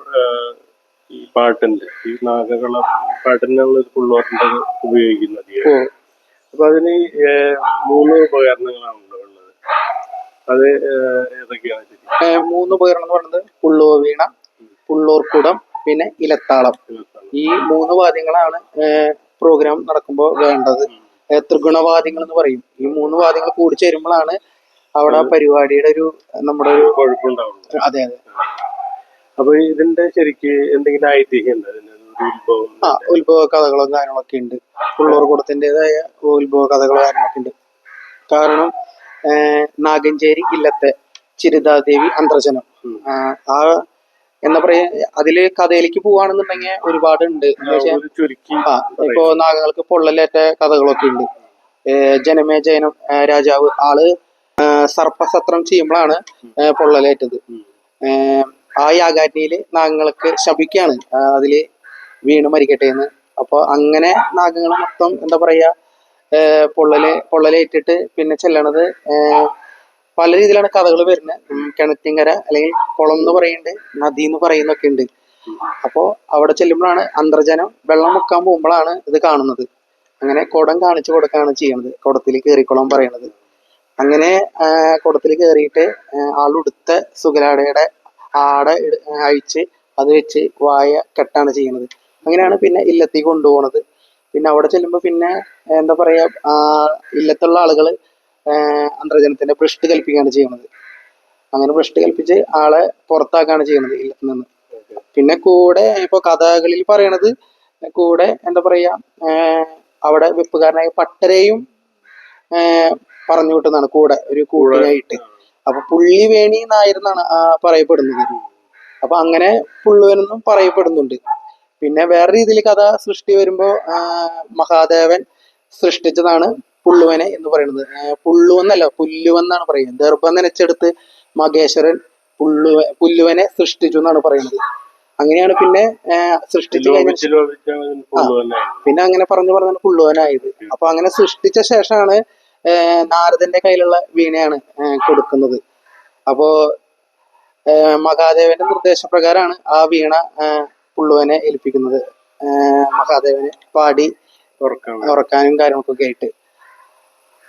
ഈ പാട്ടിന്റെ ഈ നാഗകള പാട്ടിനുള്ള പുള്ളോറിന്റെ ഉപയോഗിക്കുന്നത്. അപ്പൊ അതിന് 3 ഉപകരണങ്ങളാണല്ലോ ഉള്ളത്. അത് ഏതൊക്കെയാണ്? 3 ഉപകരണം എന്ന് പറയുന്നത് പുള്ളോ വീണ, പുള്ളോർക്കുടം, പിന്നെ ഇലത്താളം. ഈ 3 വാദ്യങ്ങളാണ് പ്രോഗ്രാം നടക്കുമ്പോൾ വേണ്ടത്. ത്രിഗുണവാദ്യങ്ങൾ എന്ന് പറയും. ഈ 3 വാദ്യങ്ങൾ കൂടി ചേരുമ്പോഴാണ് അവിടെ പരിപാടിയുടെ നമ്മുടെ ഒരു കുഴപ്പമുണ്ടാവും. അതെ അതെ. അപ്പൊ ഇതിന്റെ ശരിക്ക് എന്തെങ്കിലും ഐതിഹ്യം ഉണ്ട്? ഉത്ഭവ കഥകളും കാര്യങ്ങളൊക്കെ ഉണ്ട്. പുള്ളോർക്കുടത്തിൻ്റെതായ ഉത്ഭവ കഥകളും കാര്യങ്ങളൊക്കെ ഉണ്ട്. കാരണം നാഗഞ്ചേരി ഇല്ലത്തെ ചിരിതാദേവി അന്തർജനം, ആ എന്താ പറയാ, അതില് കഥയിലേക്ക് പോവാണെന്നുണ്ടെങ്കിൽ ഒരുപാടുണ്ട്. ഇപ്പോ നാഗങ്ങൾക്ക് പൊള്ളലേറ്റ കഥകളൊക്കെ ഉണ്ട്. ജനമേജയനം രാജാവ് ആള് സർപ്പസത്രം ചെയ്യുമ്പോഴാണ് പൊള്ളലേറ്റത്. ആ യാഗാഗ്നിയില് നാഗങ്ങൾക്ക് ശപിക്കാണ് അതില് വീണ് മരിക്കട്ടെ എന്ന്. അപ്പൊ അങ്ങനെ നാഗങ്ങൾ മൊത്തം എന്താ പറയാ പൊള്ളലേറ്റിട്ട് പിന്നെ ചെല്ലണത് പല രീതിയിലാണ് കഥകൾ വരുന്നത്. കിണറ്റിങ്കര അല്ലെങ്കിൽ കുളം എന്ന് പറയുന്നുണ്ട്, നദി എന്ന് പറയുന്നൊക്കെ ഉണ്ട്. അപ്പോ അവിടെ ചെല്ലുമ്പോഴാണ് അന്തർജനം വെള്ളം മുക്കാൻ പോകുമ്പോഴാണ് ഇത് കാണുന്നത്. അങ്ങനെ കുടം കാണിച്ചു കൊടുക്കുകയാണ് ചെയ്യണത്. കുടത്തിൽ കയറിക്കുളം പറയണത്. അങ്ങനെ കുടത്തിൽ കയറിയിട്ട് ആളുടുത്ത സുഗലാടയുടെ ആട അഴിച്ച് അത് വെച്ച് വായ കെട്ടാണ് ചെയ്യണത്. അങ്ങനെയാണ് പിന്നെ ഇല്ലത്തിൽ കൊണ്ടുപോകണത്. പിന്നെ അവിടെ ചെല്ലുമ്പോൾ പിന്നെ എന്താ പറയാ ഇല്ലത്തുള്ള ആളുകൾ അന്തർജനത്തിന്റെ ഭ്രഷ്ട് കൽപ്പിക്കുകയാണ് ചെയ്യണത്. അങ്ങനെ ഭ്രഷ്ട് കൽപ്പിച്ച് ആളെ പുറത്താക്കാണ് ചെയ്യണത് ഇല്ലത്തിൽ നിന്ന്. പിന്നെ കൂടെ ഇപ്പൊ കഥകളിൽ പറയണത് കൂടെ എന്താ പറയാ അവിടെ വെപ്പുകാരനായ പട്ടരെയും പറഞ്ഞു വിട്ടുന്നതാണ് കൂടെ ഒരു കൂട്ടിനായിട്ട്. അപ്പൊ പുള്ളിവേണി നായരെന്നാണ് പറയപ്പെടുന്നത്. അപ്പൊ അങ്ങനെ പുള്ളുവനെന്നും പറയപ്പെടുന്നുണ്ട്. പിന്നെ വേറെ രീതിയിൽ കഥ സൃഷ്ടി വരുമ്പോ മഹാദേവൻ സൃഷ്ടിച്ചതാണ് പുള്ളുവനെ എന്ന് പറയുന്നത്. പുള്ളുവെന്നല്ല, പുല്ലുവെന്നാണ് പറയുന്നത്. ഗർഭം നനച്ചെടുത്ത് മഹേശ്വരൻ പുല്ലുവനെ സൃഷ്ടിച്ചു എന്നാണ് പറയുന്നത്. അങ്ങനെയാണ് പിന്നെ സൃഷ്ടിച്ചു പിന്നെ അങ്ങനെ പറഞ്ഞു പറഞ്ഞാണ് പുള്ളുവനായത്. അപ്പൊ അങ്ങനെ സൃഷ്ടിച്ച ശേഷമാണ് നാരദന്റെ കയ്യിലുള്ള വീണയാണ് കൊടുക്കുന്നത്. അപ്പോ മഹാദേവന്റെ നിർദ്ദേശപ്രകാരമാണ് ആ വീണ പുള്ളുവനെ ഏൽപ്പിക്കുന്നത്. മഹാദേവനെ പാടി ഉറക്കാനും കാര്യങ്ങൾക്കൊക്കെ ആയിട്ട്.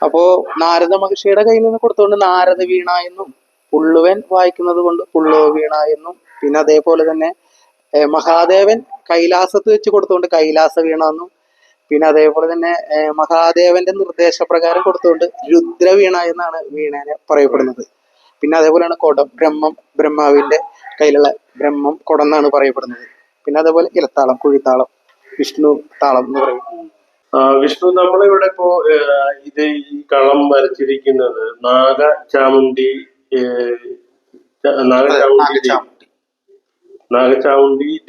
അപ്പോ നാരദ മഹർഷിയുടെ കയ്യിൽ നിന്ന് കൊടുത്തുകൊണ്ട് നാരദ വീണ എന്നും, പുള്ളുവൻ വായിക്കുന്നത് കൊണ്ട് പുള്ളു വീണ എന്നും, പിന്നെ അതേപോലെ തന്നെ മഹാദേവൻ കൈലാസത്ത് വെച്ച് കൊടുത്തുകൊണ്ട് കൈലാസ വീണ എന്നും, പിന്നെ അതേപോലെ തന്നെ മഹാദേവന്റെ നിർദ്ദേശപ്രകാരം കൊടുത്തുകൊണ്ട് രുദ്രവീണ എന്നാണ് വീണേനെ പറയപ്പെടുന്നത്. പിന്നെ അതേപോലെയാണ് കുടം, ബ്രഹ്മാവിന്റെ കയ്യിലുള്ള ബ്രഹ്മം കുടം എന്നാണ് പറയപ്പെടുന്നത്. പിന്നെ അതേപോലെ ഇലത്താളം, കുഴിത്താളം, വിഷ്ണു താളം എന്ന് പറയും. വിഷ്ണു, നമ്മളിവിടെ ഇപ്പോ ഇത് ഈ കളം വരച്ചിരിക്കുന്നത് നാഗചാമുണ്ടി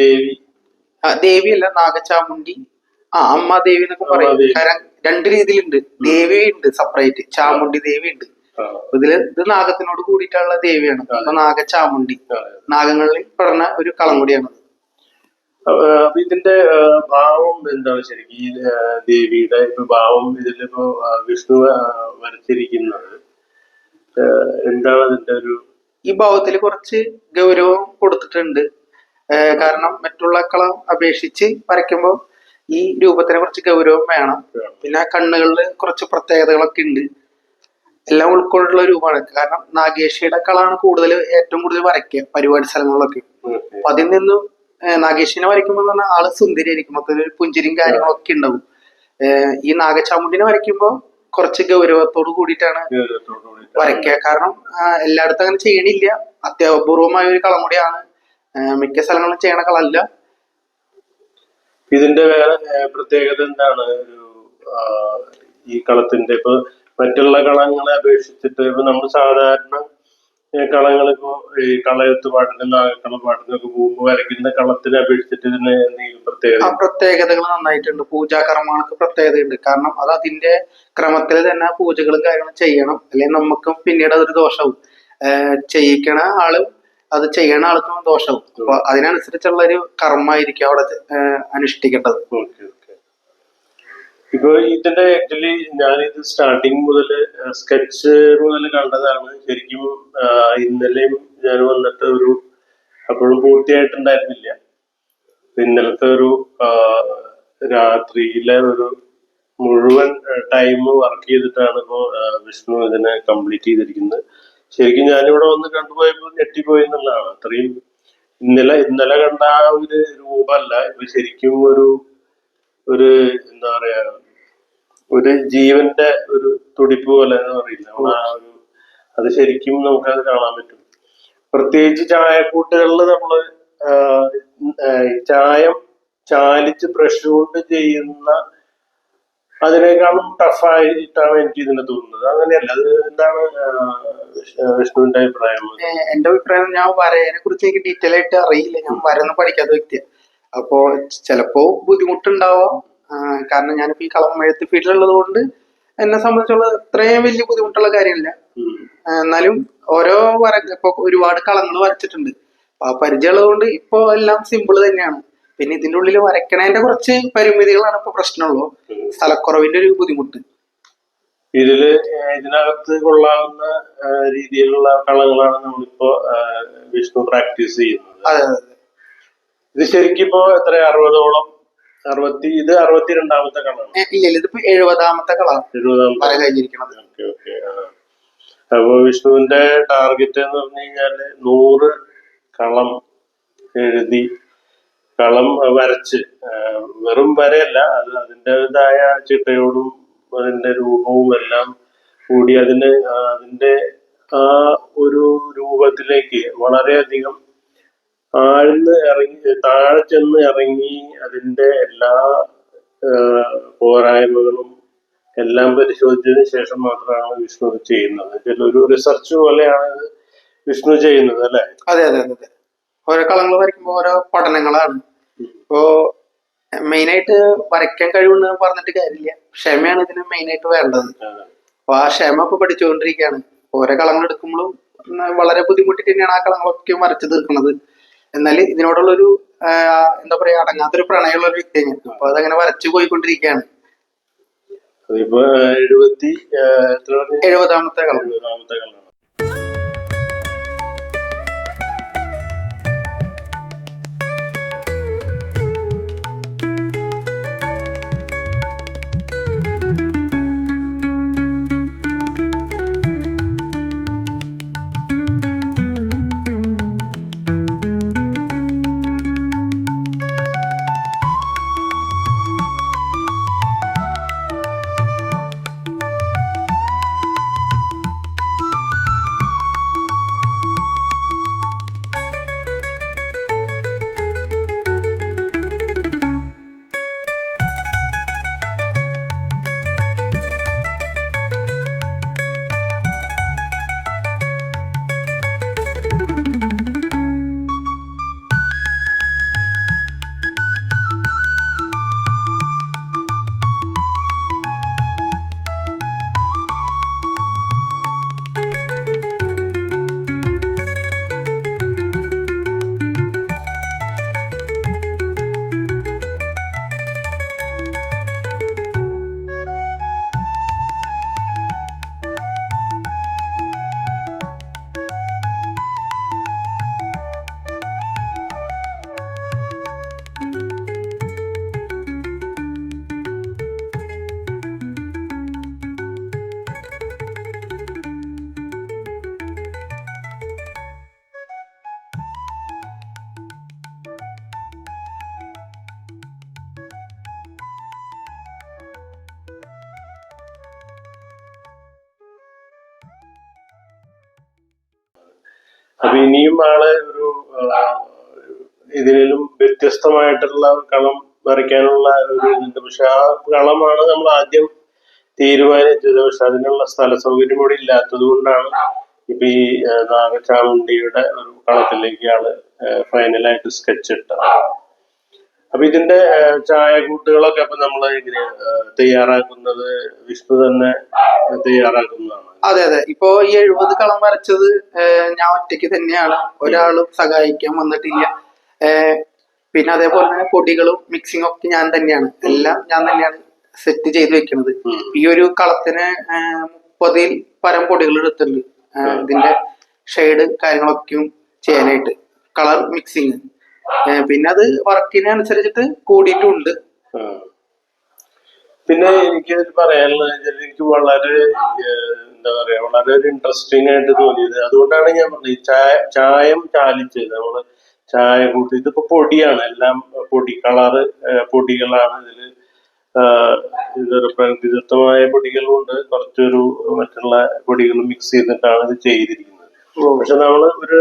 ദേവി, ദേവിയല്ല, നാഗചാമുണ്ടി. അമ്മ ദേവി എന്നൊക്കെ പറയും. കാരണം രണ്ട് രീതിയിലുണ്ട്. ദേവി ഉണ്ട് സെപ്പറേറ്റ്, ചാമുണ്ടി ദേവി ഉണ്ട്. ഇത് നാഗത്തിനോട് കൂടിയിട്ടുള്ള ദേവിയാണ്. അപ്പൊ നാഗചാമുണ്ടി നാഗങ്ങളിൽ പെടുന്ന ഒരു കളം കൂടിയാണ്. അപ്പൊ ഇതിന്റെ ഭാവം എന്താണ് ശരിക്കും? ഈ ദേവിയുടെ ഭാവം ഇതിലിപ്പോ വിഷ്ണു വരച്ചിരിക്കുന്നത് എന്താണ് അതിന്റെ ഒരു? ഈ ഭാവത്തിൽ കുറച്ച് ഗൗരവം കൊടുത്തിട്ടുണ്ട്. കാരണം മറ്റുള്ള കളം അപേക്ഷിച്ച് വരയ്ക്കുമ്പോൾ ഈ രൂപത്തിന് കുറച്ച് ഗൗരവം വേണം. പിന്നെ കണ്ണുകളിൽ കുറച്ച് പ്രത്യേകതകളൊക്കെ ഉണ്ട്. എല്ലാം ഉൾക്കൊണ്ടുള്ള രൂപമാണ്. കാരണം നാഗേഷിയുടെ കളാണ് ഏറ്റവും കൂടുതൽ വരയ്ക്കുക പരിപാടി സ്ഥലങ്ങളിലൊക്കെ. അപ്പൊ അതിൽ നിന്നും നാഗേഷിനെ വരയ്ക്കുമ്പോൾ എന്ന് പറഞ്ഞാൽ ആള് സുന്ദരിയായിരിക്കും, മൊത്തം പുഞ്ചിരിയും കാര്യങ്ങളൊക്കെ ഉണ്ടാവും. ഈ നാഗചാമുണ്ടിനെ വരയ്ക്കുമ്പോൾ കുറച്ച് ഗൗരവത്തോട് കൂടിയിട്ടാണ് വരയ്ക്കുക. കാരണം എല്ലായിടത്തും അങ്ങനെ ചെയ്യണില്ല. അത്യപൂർവമായ ഒരു കളം കൂടിയാണ്. മിക്ക സ്ഥലങ്ങളിലും ചെയ്യണ കളല്ല. ഇതിന്റെ വേറെ പ്രത്യേകത എന്താണ്? ഈ കളത്തിന്റെ ഇപ്പൊ മറ്റുള്ള കളങ്ങളെ അപേക്ഷിച്ചിട്ട് ഇപ്പൊ നമ്മൾ സാധാരണ കളങ്ങളിപ്പോ ഈ കളയത്ത് പാട്ടിന്, നാഗക്കള പാട്ടിനൊക്കെ പോകുമ്പോൾ വരയ്ക്കുന്ന കളത്തിനെ അപേക്ഷിച്ചിട്ട് ഇതിന് എന്തെങ്കിലും പ്രത്യേകതകൾ നന്നായിട്ടുണ്ട്. പൂജാകർമ്മങ്ങൾക്ക് പ്രത്യേകതയുണ്ട്. കാരണം അത് അതിന്റെ ക്രമത്തിൽ തന്നെ പൂജകളും കാര്യങ്ങളും ചെയ്യണം. അല്ലെങ്കിൽ നമുക്കും പിന്നീട് അതൊരു ദോഷവും. ചെയ്യിക്കണ ആളും അത് ചെയ്യണ ആൾക്കും ദോഷവും. അപ്പൊ അതിനനുസരിച്ചുള്ള ഒരു കർമ്മമായിരിക്കും അവിടെ അനുഷ്ഠിക്കേണ്ടത്. ഇപ്പൊ ഇതിന്റെ ആക്ച്വലി ഞാനിത് സ്റ്റാർട്ടിങ് മുതൽ സ്കെച്ച് മുതൽ കണ്ടതാണ്. ശരിക്കും ഇന്നലെയും ഞാൻ വന്നിട്ട് അപ്പോഴും പൂർത്തിയായിട്ടുണ്ടായിരുന്നില്ല. ഇന്നലത്തെ രാത്രിയിലെ മുഴുവൻ ടൈം വർക്ക് ചെയ്തിട്ടാണ് ഇപ്പോ വിഷ്ണു ഇതിനെ കംപ്ലീറ്റ് ചെയ്തിരിക്കുന്നത്. ശരിക്കും ഞാനിവിടെ വന്ന് കണ്ടുപോയപ്പോൾ ഞെട്ടിപ്പോയി എന്നുള്ളതാണ്. അത്രയും ഇന്നലെ കണ്ട ആ ഒരു രൂപമല്ല ഇപ്പൊ ശരിക്കും ഒരു എന്താ പറയാ, ഒരു ജീവന്റെ ഒരു തുടിപ്പ് പോലെ എന്ന് പറയില്ല, അത് ശരിക്കും നമുക്കത് കാണാൻ പറ്റും. പ്രത്യേകിച്ച് ചായക്കൂട്ടുകളിൽ നമ്മള് ചാലിച്ച് ബ്രഷ് കൊണ്ട് ചെയ്യുന്ന അതിനേക്കാളും ടഫായിട്ടാണ് എനിക്ക് ഇതിനെ തോന്നുന്നത്. അങ്ങനെയല്ല, അത് എന്താണ് വിഷ്ണുവിന്റെ അഭിപ്രായം? എന്റെ അഭിപ്രായം, ഞാൻ വരയെ കുറിച്ച് എനിക്ക് ഡീറ്റെയിൽ ആയിട്ട് അറിയില്ല. ഞാൻ വരയൊന്നും പഠിക്കാത്ത വ്യക്തിയാണ്. അപ്പോ ചിലപ്പോ ബുദ്ധിമുട്ടുണ്ടാവാം. കാരണം ഞാനിപ്പോ ഈ കളം എഴുത്ത് ഫീൽഡിലുള്ളത് കൊണ്ട് എന്നെ സംബന്ധിച്ചുള്ള ഇത്രയും വലിയ ബുദ്ധിമുട്ടുള്ള കാര്യമില്ല. എന്നാലും ഓരോ ഇപ്പൊ ഒരുപാട് കളങ്ങൾ വരച്ചിട്ടുണ്ട്. ആ പരിചയമുള്ളത് കൊണ്ട് ഇപ്പൊ എല്ലാം സിമ്പിൾ തന്നെയാണ്. പിന്നെ ഇതിന്റെ ഉള്ളിൽ വരയ്ക്കണതിന്റെ കുറച്ച് പരിമിതികളാണ് ഇപ്പൊ പ്രശ്നമുള്ളൂ. സ്ഥലക്കുറവിന്റെ ഒരു ബുദ്ധിമുട്ട്. ഇതിനകത്ത് കൊള്ളാവുന്ന രീതിയിലുള്ള കളങ്ങളാണ് നമ്മളിപ്പോ വിഷ്ണു പ്രാക്ടീസ് ചെയ്യുന്നത്. അതെ. ഇത് ശരിക്കും ഇപ്പോ എത്ര 60ഓളം? ഇത് 62ാമത്തെ കളാണ്. ഇല്ല, ഇതിപ്പോ 70ാമത്തെ കളാണ് കഴിഞ്ഞിരിക്കുന്നത്. അപ്പൊ വിഷ്ണുവിന്റെ ടാർഗറ്റ് എന്ന് പറഞ്ഞു കഴിഞ്ഞാല് 100 കളം എഴുതി, കളം വരച്ച്, വെറും വരയല്ല, അത് അതിൻ്റെതായ ചിട്ടയോടും അതിന്റെ രൂപവും എല്ലാം കൂടി അതിന്റെ ആ ഒരു രൂപത്തിലേക്ക് വളരെയധികം ആഴ്ന്ന് ഇറങ്ങി, താഴെ ചെന്ന് ഇറങ്ങി അതിന്റെ എല്ലാ പോരായ്മകളും എല്ലാം പരിശോധിച്ചതിന് ശേഷം മാത്രമാണ് വിഷ്ണു ചെയ്യുന്നത്. ഒരു റിസർച്ച് പോലെയാണ് ഇത് വിഷ്ണു ചെയ്യുന്നത് അല്ലെ? അതെ അതെ അതെ അതെ. ഓരോ കളങ്ങൾ വരയ്ക്കുമ്പോൾ ഓരോ പഠനങ്ങളാണ്. ഇപ്പോ മെയിനായിട്ട് വരയ്ക്കാൻ കഴിവെന്ന് പറഞ്ഞിട്ട് കാര്യമില്ല, ക്ഷമയാണ് ഇതിന് മെയിനായിട്ട് വേണ്ടത്. അപ്പൊ ആ ക്ഷമ ഇപ്പൊ പഠിച്ചുകൊണ്ടിരിക്കുകയാണ്. ഓരോ കളങ്ങൾ എടുക്കുമ്പോഴും വളരെ ബുദ്ധിമുട്ടിട്ട് തന്നെയാണ് ആ കളങ്ങളൊക്കെ വരച്ചു തീർക്കുന്നത്. എന്നാൽ ഇതിനോടുള്ളൊരു എന്താ പറയാ, അടങ്ങാത്തൊരു പ്രണയമുള്ള ഒരു വ്യക്തിയാണ്. അപ്പൊ അതങ്ങനെ വരച്ചു പോയിക്കൊണ്ടിരിക്കുകയാണ്. അതിപ്പോ 70ാമത്തെ കളർ. അപ്പൊ ഇനിയും ആള് ഒരു ഇതിലും വ്യത്യസ്തമായിട്ടുള്ള കളം വരയ്ക്കാനുള്ള ഒരു ഇതുണ്ട്. പക്ഷെ ആ കളമാണ് നമ്മൾ ആദ്യം തീരുമാനിച്ചത്. പക്ഷെ അതിനുള്ള സ്ഥല സൗകര്യം കൂടി ഇല്ലാത്തത് കൊണ്ടാണ് ഇപ്പൊ ഈ നാഗചാമുണ്ടിയുടെ ഒരു കളത്തിലേക്ക് ആള് ഫൈനലായിട്ട് സ്കെച്ച് ഇട്ടത്. അപ്പൊ ഇതിന്റെ ചായക്കൂട്ടുകളൊക്കെ അപ്പൊ നമ്മള് ഇങ്ങനെ തയ്യാറാക്കുന്നത് വിഷ്ണു തന്നെ തയ്യാറാക്കുന്നതാണ്. അതെ അതെ. ഇപ്പോ ഈ 70 കളം വരച്ചത് ഞാൻ ഒറ്റയ്ക്ക് തന്നെയാണ്, ഒരാളും സഹായിക്കാൻ വന്നിട്ടില്ല. പിന്നെ അതേപോലെ തന്നെ പൊടികളും മിക്സിംഗ് ഒക്കെ ഞാൻ തന്നെയാണ്, എല്ലാം ഞാൻ തന്നെയാണ് സെറ്റ് ചെയ്ത് വെക്കുന്നത്. ഈ ഒരു കളത്തിന് 30-ൽ പരം പൊടികൾ എടുത്തിട്ടുണ്ട് ഇതിന്റെ ഷെയ്ഡ് കാര്യങ്ങളൊക്കെയും ചെയ്യാനായിട്ട്, കളർ മിക്സിങ്. പിന്നെ അത് വർക്കിനനുസരിച്ചിട്ട് കൂടിയിട്ടുണ്ട്. പിന്നെ എനിക്ക് പറയാനുള്ളത്, എനിക്ക് വളരെ എന്താ പറയാ, വളരെ ഒരു ഇൻട്രസ്റ്റിംഗ് ആയിട്ട് തോന്നിയത്, അതുകൊണ്ടാണ് ഞാൻ പറഞ്ഞത് ചായം ചാലിച്ചത്. നമ്മള് ചായ കൂട്ടി, ഇതിപ്പോ പൊടിയാണ്, എല്ലാം പൊടി കളറ് പൊടികളാണ് ഇതില്. ഇതൊരു പ്രകൃതിദത്തമായ പൊടികളുണ്ട്, കുറച്ചൊരു മറ്റുള്ള പൊടികൾ മിക്സ് ചെയ്തിട്ടാണ് ഇത് ചെയ്തിരിക്കുന്നത്. പക്ഷെ നമ്മള് ഒരു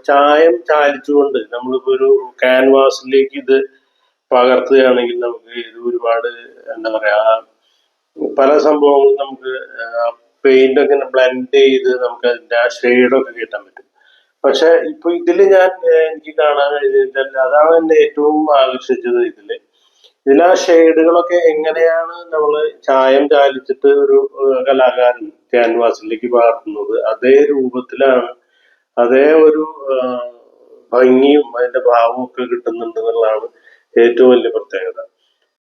ചായം ചാലിച്ചുകൊണ്ട് നമ്മളിപ്പോ ഒരു ക്യാൻവാസിലേക്ക് ഇത് പകർത്തുകയാണെങ്കിൽ നമുക്ക് ഇത് ഒരുപാട് എന്താ പറയാ, പല സംഭവങ്ങളും നമുക്ക് പെയിന്റ് ഒക്കെ ബ്ലെൻഡ് ചെയ്ത് നമുക്ക് അതിന്റെ ആ ഷെയ്ഡൊക്കെ കിട്ടാൻ പറ്റും. പക്ഷെ ഇപ്പൊ ഇതില് എനിക്ക് കാണാൻ കഴിഞ്ഞാൽ അതാണ് എന്നെ ഏറ്റവും ആകർഷിച്ചത്. ഇതിൽ ആ ഷെയ്ഡുകളൊക്കെ എങ്ങനെയാണ് നമ്മള് ചായം ചാലിച്ചിട്ട് ഒരു കലാകാരൻ ക്യാൻവാസിലേക്ക് പകർത്തുന്നത്, അതേ രൂപത്തിലാണ്, അതേ ഒരു ഭംഗിയും അതിന്റെ ഭാവവും ഒക്കെ കിട്ടുന്നുണ്ട് എന്നുള്ളതാണ് ഏറ്റവും വലിയ പ്രത്യേകത.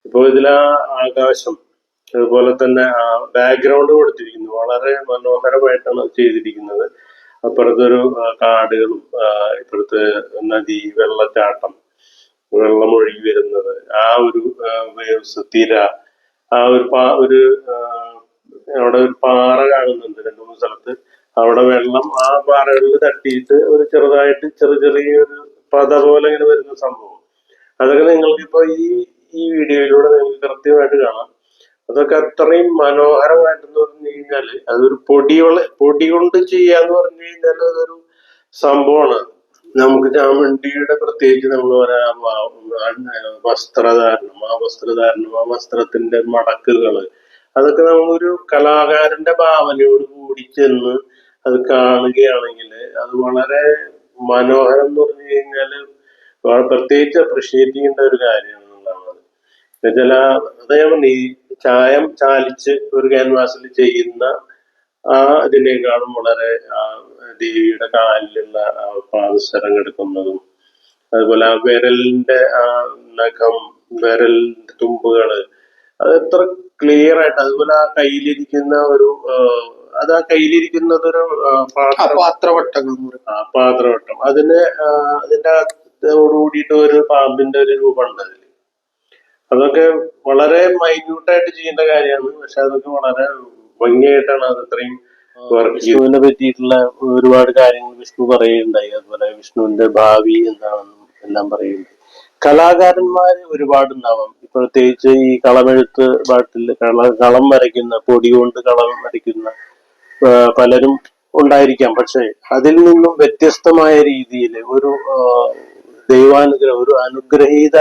ഇപ്പൊ ഇതിലാ ആകാശം, അതുപോലെ തന്നെ ആ ബാക്ക്ഗ്രൗണ്ട് കൊടുത്തിരിക്കുന്നു, വളരെ മനോഹരമായിട്ടാണ് ചെയ്തിരിക്കുന്നത്. അപ്പുറത്തൊരു കാടുകളും ഇപ്പുറത്ത് നദി, വെള്ളച്ചാട്ടം, വെള്ളമൊഴുകി വരുന്നത്, ആ ഒരു വേവ്സ്, തിര, ആ ഒരു അവിടെ ഒരു പാറ കാണുന്നുണ്ട് 2-3 സ്ഥലത്ത്. അവിടെ വെള്ളം ആ പാറകളിൽ തട്ടിയിട്ട് ഒരു ചെറുതായിട്ട് ചെറിയൊരു പത പോലെ ഇങ്ങനെ വരുന്ന സംഭവം, അതൊക്കെ നിങ്ങൾക്ക് ഇപ്പൊ ഈ വീഡിയോയിലൂടെ നിങ്ങൾക്ക് കൃത്യമായിട്ട് കാണാം. അതൊക്കെ അത്രയും മനോഹരമായിട്ടെന്ന് പറഞ്ഞു കഴിഞ്ഞാല് അതൊരു പൊടി കൊണ്ട് ചെയ്യാന്ന് പറഞ്ഞു കഴിഞ്ഞാൽ അതൊരു സംഭവമാണ്. നമുക്ക് ചാമുണ്ടിയുടെ പ്രത്യേകിച്ച് നമ്മൾ പറയാ വസ്ത്രധാരണം, ആ വസ്ത്രത്തിന്റെ മടക്കുകള്, അതൊക്കെ നമ്മളൊരു കലാകാരന്റെ ഭാവനയോട് കൂടി ചെന്ന് അത് കാണുകയാണെങ്കിൽ അത് വളരെ മനോഹരം എന്ന് പറഞ്ഞു കഴിഞ്ഞാല് പ്രത്യേകിച്ച് അപ്രിഷിയേറ്റ് ചെയ്യേണ്ട ഒരു കാര്യമാണ് എന്നുള്ളതാണ്. എന്നുവെച്ചാൽ അതേപോലെ ഈ ചായം ചാലിച്ച് ഒരു ക്യാൻവാസിൽ ചെയ്യുന്ന ആ ഇതിനേക്കാളും വളരെ ആ ദേവിയുടെ കാലിലുള്ള ആ പാദസരം എടുക്കുന്നതും അതുപോലെ ആ വിരലിന്റെ ആ നഖം, വിരലിന്റെ തുമ്പുകള്, അത് എത്ര ക്ലിയർ ആയിട്ട്, അതുപോലെ ആ കയ്യിലിരിക്കുന്ന ഒരു അത് ആ കയ്യിലിരിക്കുന്നത് ഒരു പാത്രവട്ടങ്ങൾ എന്ന് പറയും. പാത്രവട്ടം, അതിന്റെ അകത്തോട് കൂടിയിട്ട് ഒരു പാമ്പിന്റെ ഒരു രൂപം ഉണ്ട് അതില്. അതൊക്കെ വളരെ മൈന്യൂട്ടായിട്ട് ചെയ്യേണ്ട കാര്യമാണ്. പക്ഷെ അതൊക്കെ വളരെ ഭംഗിയായിട്ടാണ് അത് അത്രയും വിഷ്ണുവിനെ പറ്റിയിട്ടുള്ള ഒരുപാട് കാര്യങ്ങൾ വിഷ്ണു പറയുകയുണ്ടായി. അതുപോലെ വിഷ്ണുവിന്റെ ഭാവി എന്താണെന്നും എല്ലാം പറയുന്നുണ്ട്. കലാകാരന്മാര് ഒരുപാടുണ്ടാവാം. പ്രത്യേകിച്ച് ഈ കളമെഴുത്ത് പാട്ടിൽ കളം വരയ്ക്കുന്ന, പൊടി കൊണ്ട് കളം വരയ്ക്കുന്ന പലരും ഉണ്ടായിരിക്കാം. പക്ഷെ അതിൽ നിന്നും വ്യത്യസ്തമായ രീതിയിൽ ഒരു ദൈവാനുഗ്രഹം, ഒരു അനുഗ്രഹീത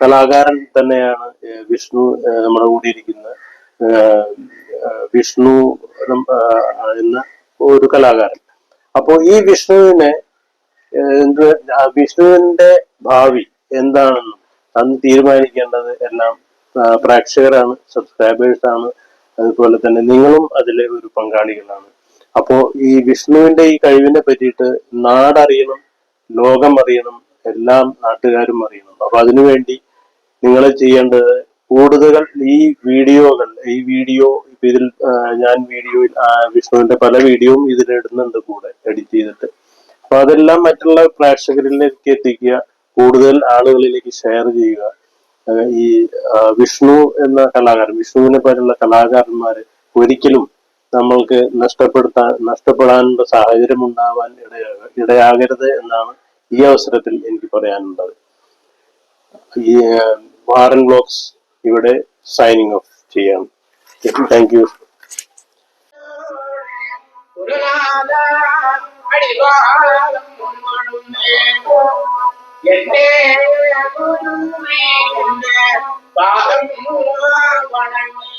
കലാകാരൻ തന്നെയാണ് വിഷ്ണു, നമ്മുടെ കൂടി ഇരിക്കുന്ന വിഷ്ണു എന്ന ഒരു കലാകാരൻ. അപ്പോൾ ഈ വിഷ്ണുവിന്റെ ഭാവി എന്താണെന്നും അന്ന് തീരുമാനിക്കേണ്ടത് എല്ലാം പ്രേക്ഷകരാണ്, സബ്സ്ക്രൈബേഴ്സ് ആണ്. അതുപോലെ തന്നെ നിങ്ങളും അതിലെ ഒരു പങ്കാളികളാണ്. അപ്പോ ഈ വിഷ്ണുവിന്റെ ഈ കഴിവിനെ പറ്റിയിട്ട് നാടറിയണം, ലോകം അറിയണം, എല്ലാം നാട്ടുകാരും അറിയണം. അപ്പൊ അതിനുവേണ്ടി നിങ്ങൾ ചെയ്യേണ്ടത് കൂടുതൽ ഈ വീഡിയോ ഇതിൽ ഞാൻ വീഡിയോയിൽ വിഷ്ണുവിന്റെ പല വീഡിയോയും ഇതിലിടുന്നുണ്ട് കൂടെ എഡിറ്റ് ചെയ്തിട്ട്. അപ്പൊ അതെല്ലാം മറ്റുള്ള പ്രേക്ഷകരിലേക്ക് എത്തിക്കുക, കൂടുതൽ ആളുകളിലേക്ക് ഷെയർ ചെയ്യുക. ഈ വിഷ്ണു എന്ന കലാകാരൻ, വിഷ്ണുവിനെ പോലുള്ള കലാകാരന്മാര് ഒരിക്കലും നമ്മൾക്ക് നഷ്ടപ്പെടാനുള്ള സാഹചര്യം ഉണ്ടാവാൻ ഇടയാകരുത് എന്നാണ് ഈ അവസരത്തിൽ എനിക്ക് പറയാനുള്ളത്. ഈ വാറൻ വ്ലോഗ്സ് ഇവിടെ സൈനിങ് ഓഫ് ചെയ്യാം. Thank you. ഒരു നാല അടിവാരം മുൻമണുന്നേ എന്റെ ഗുരുവിന്റെ പാദം വണങ്ങി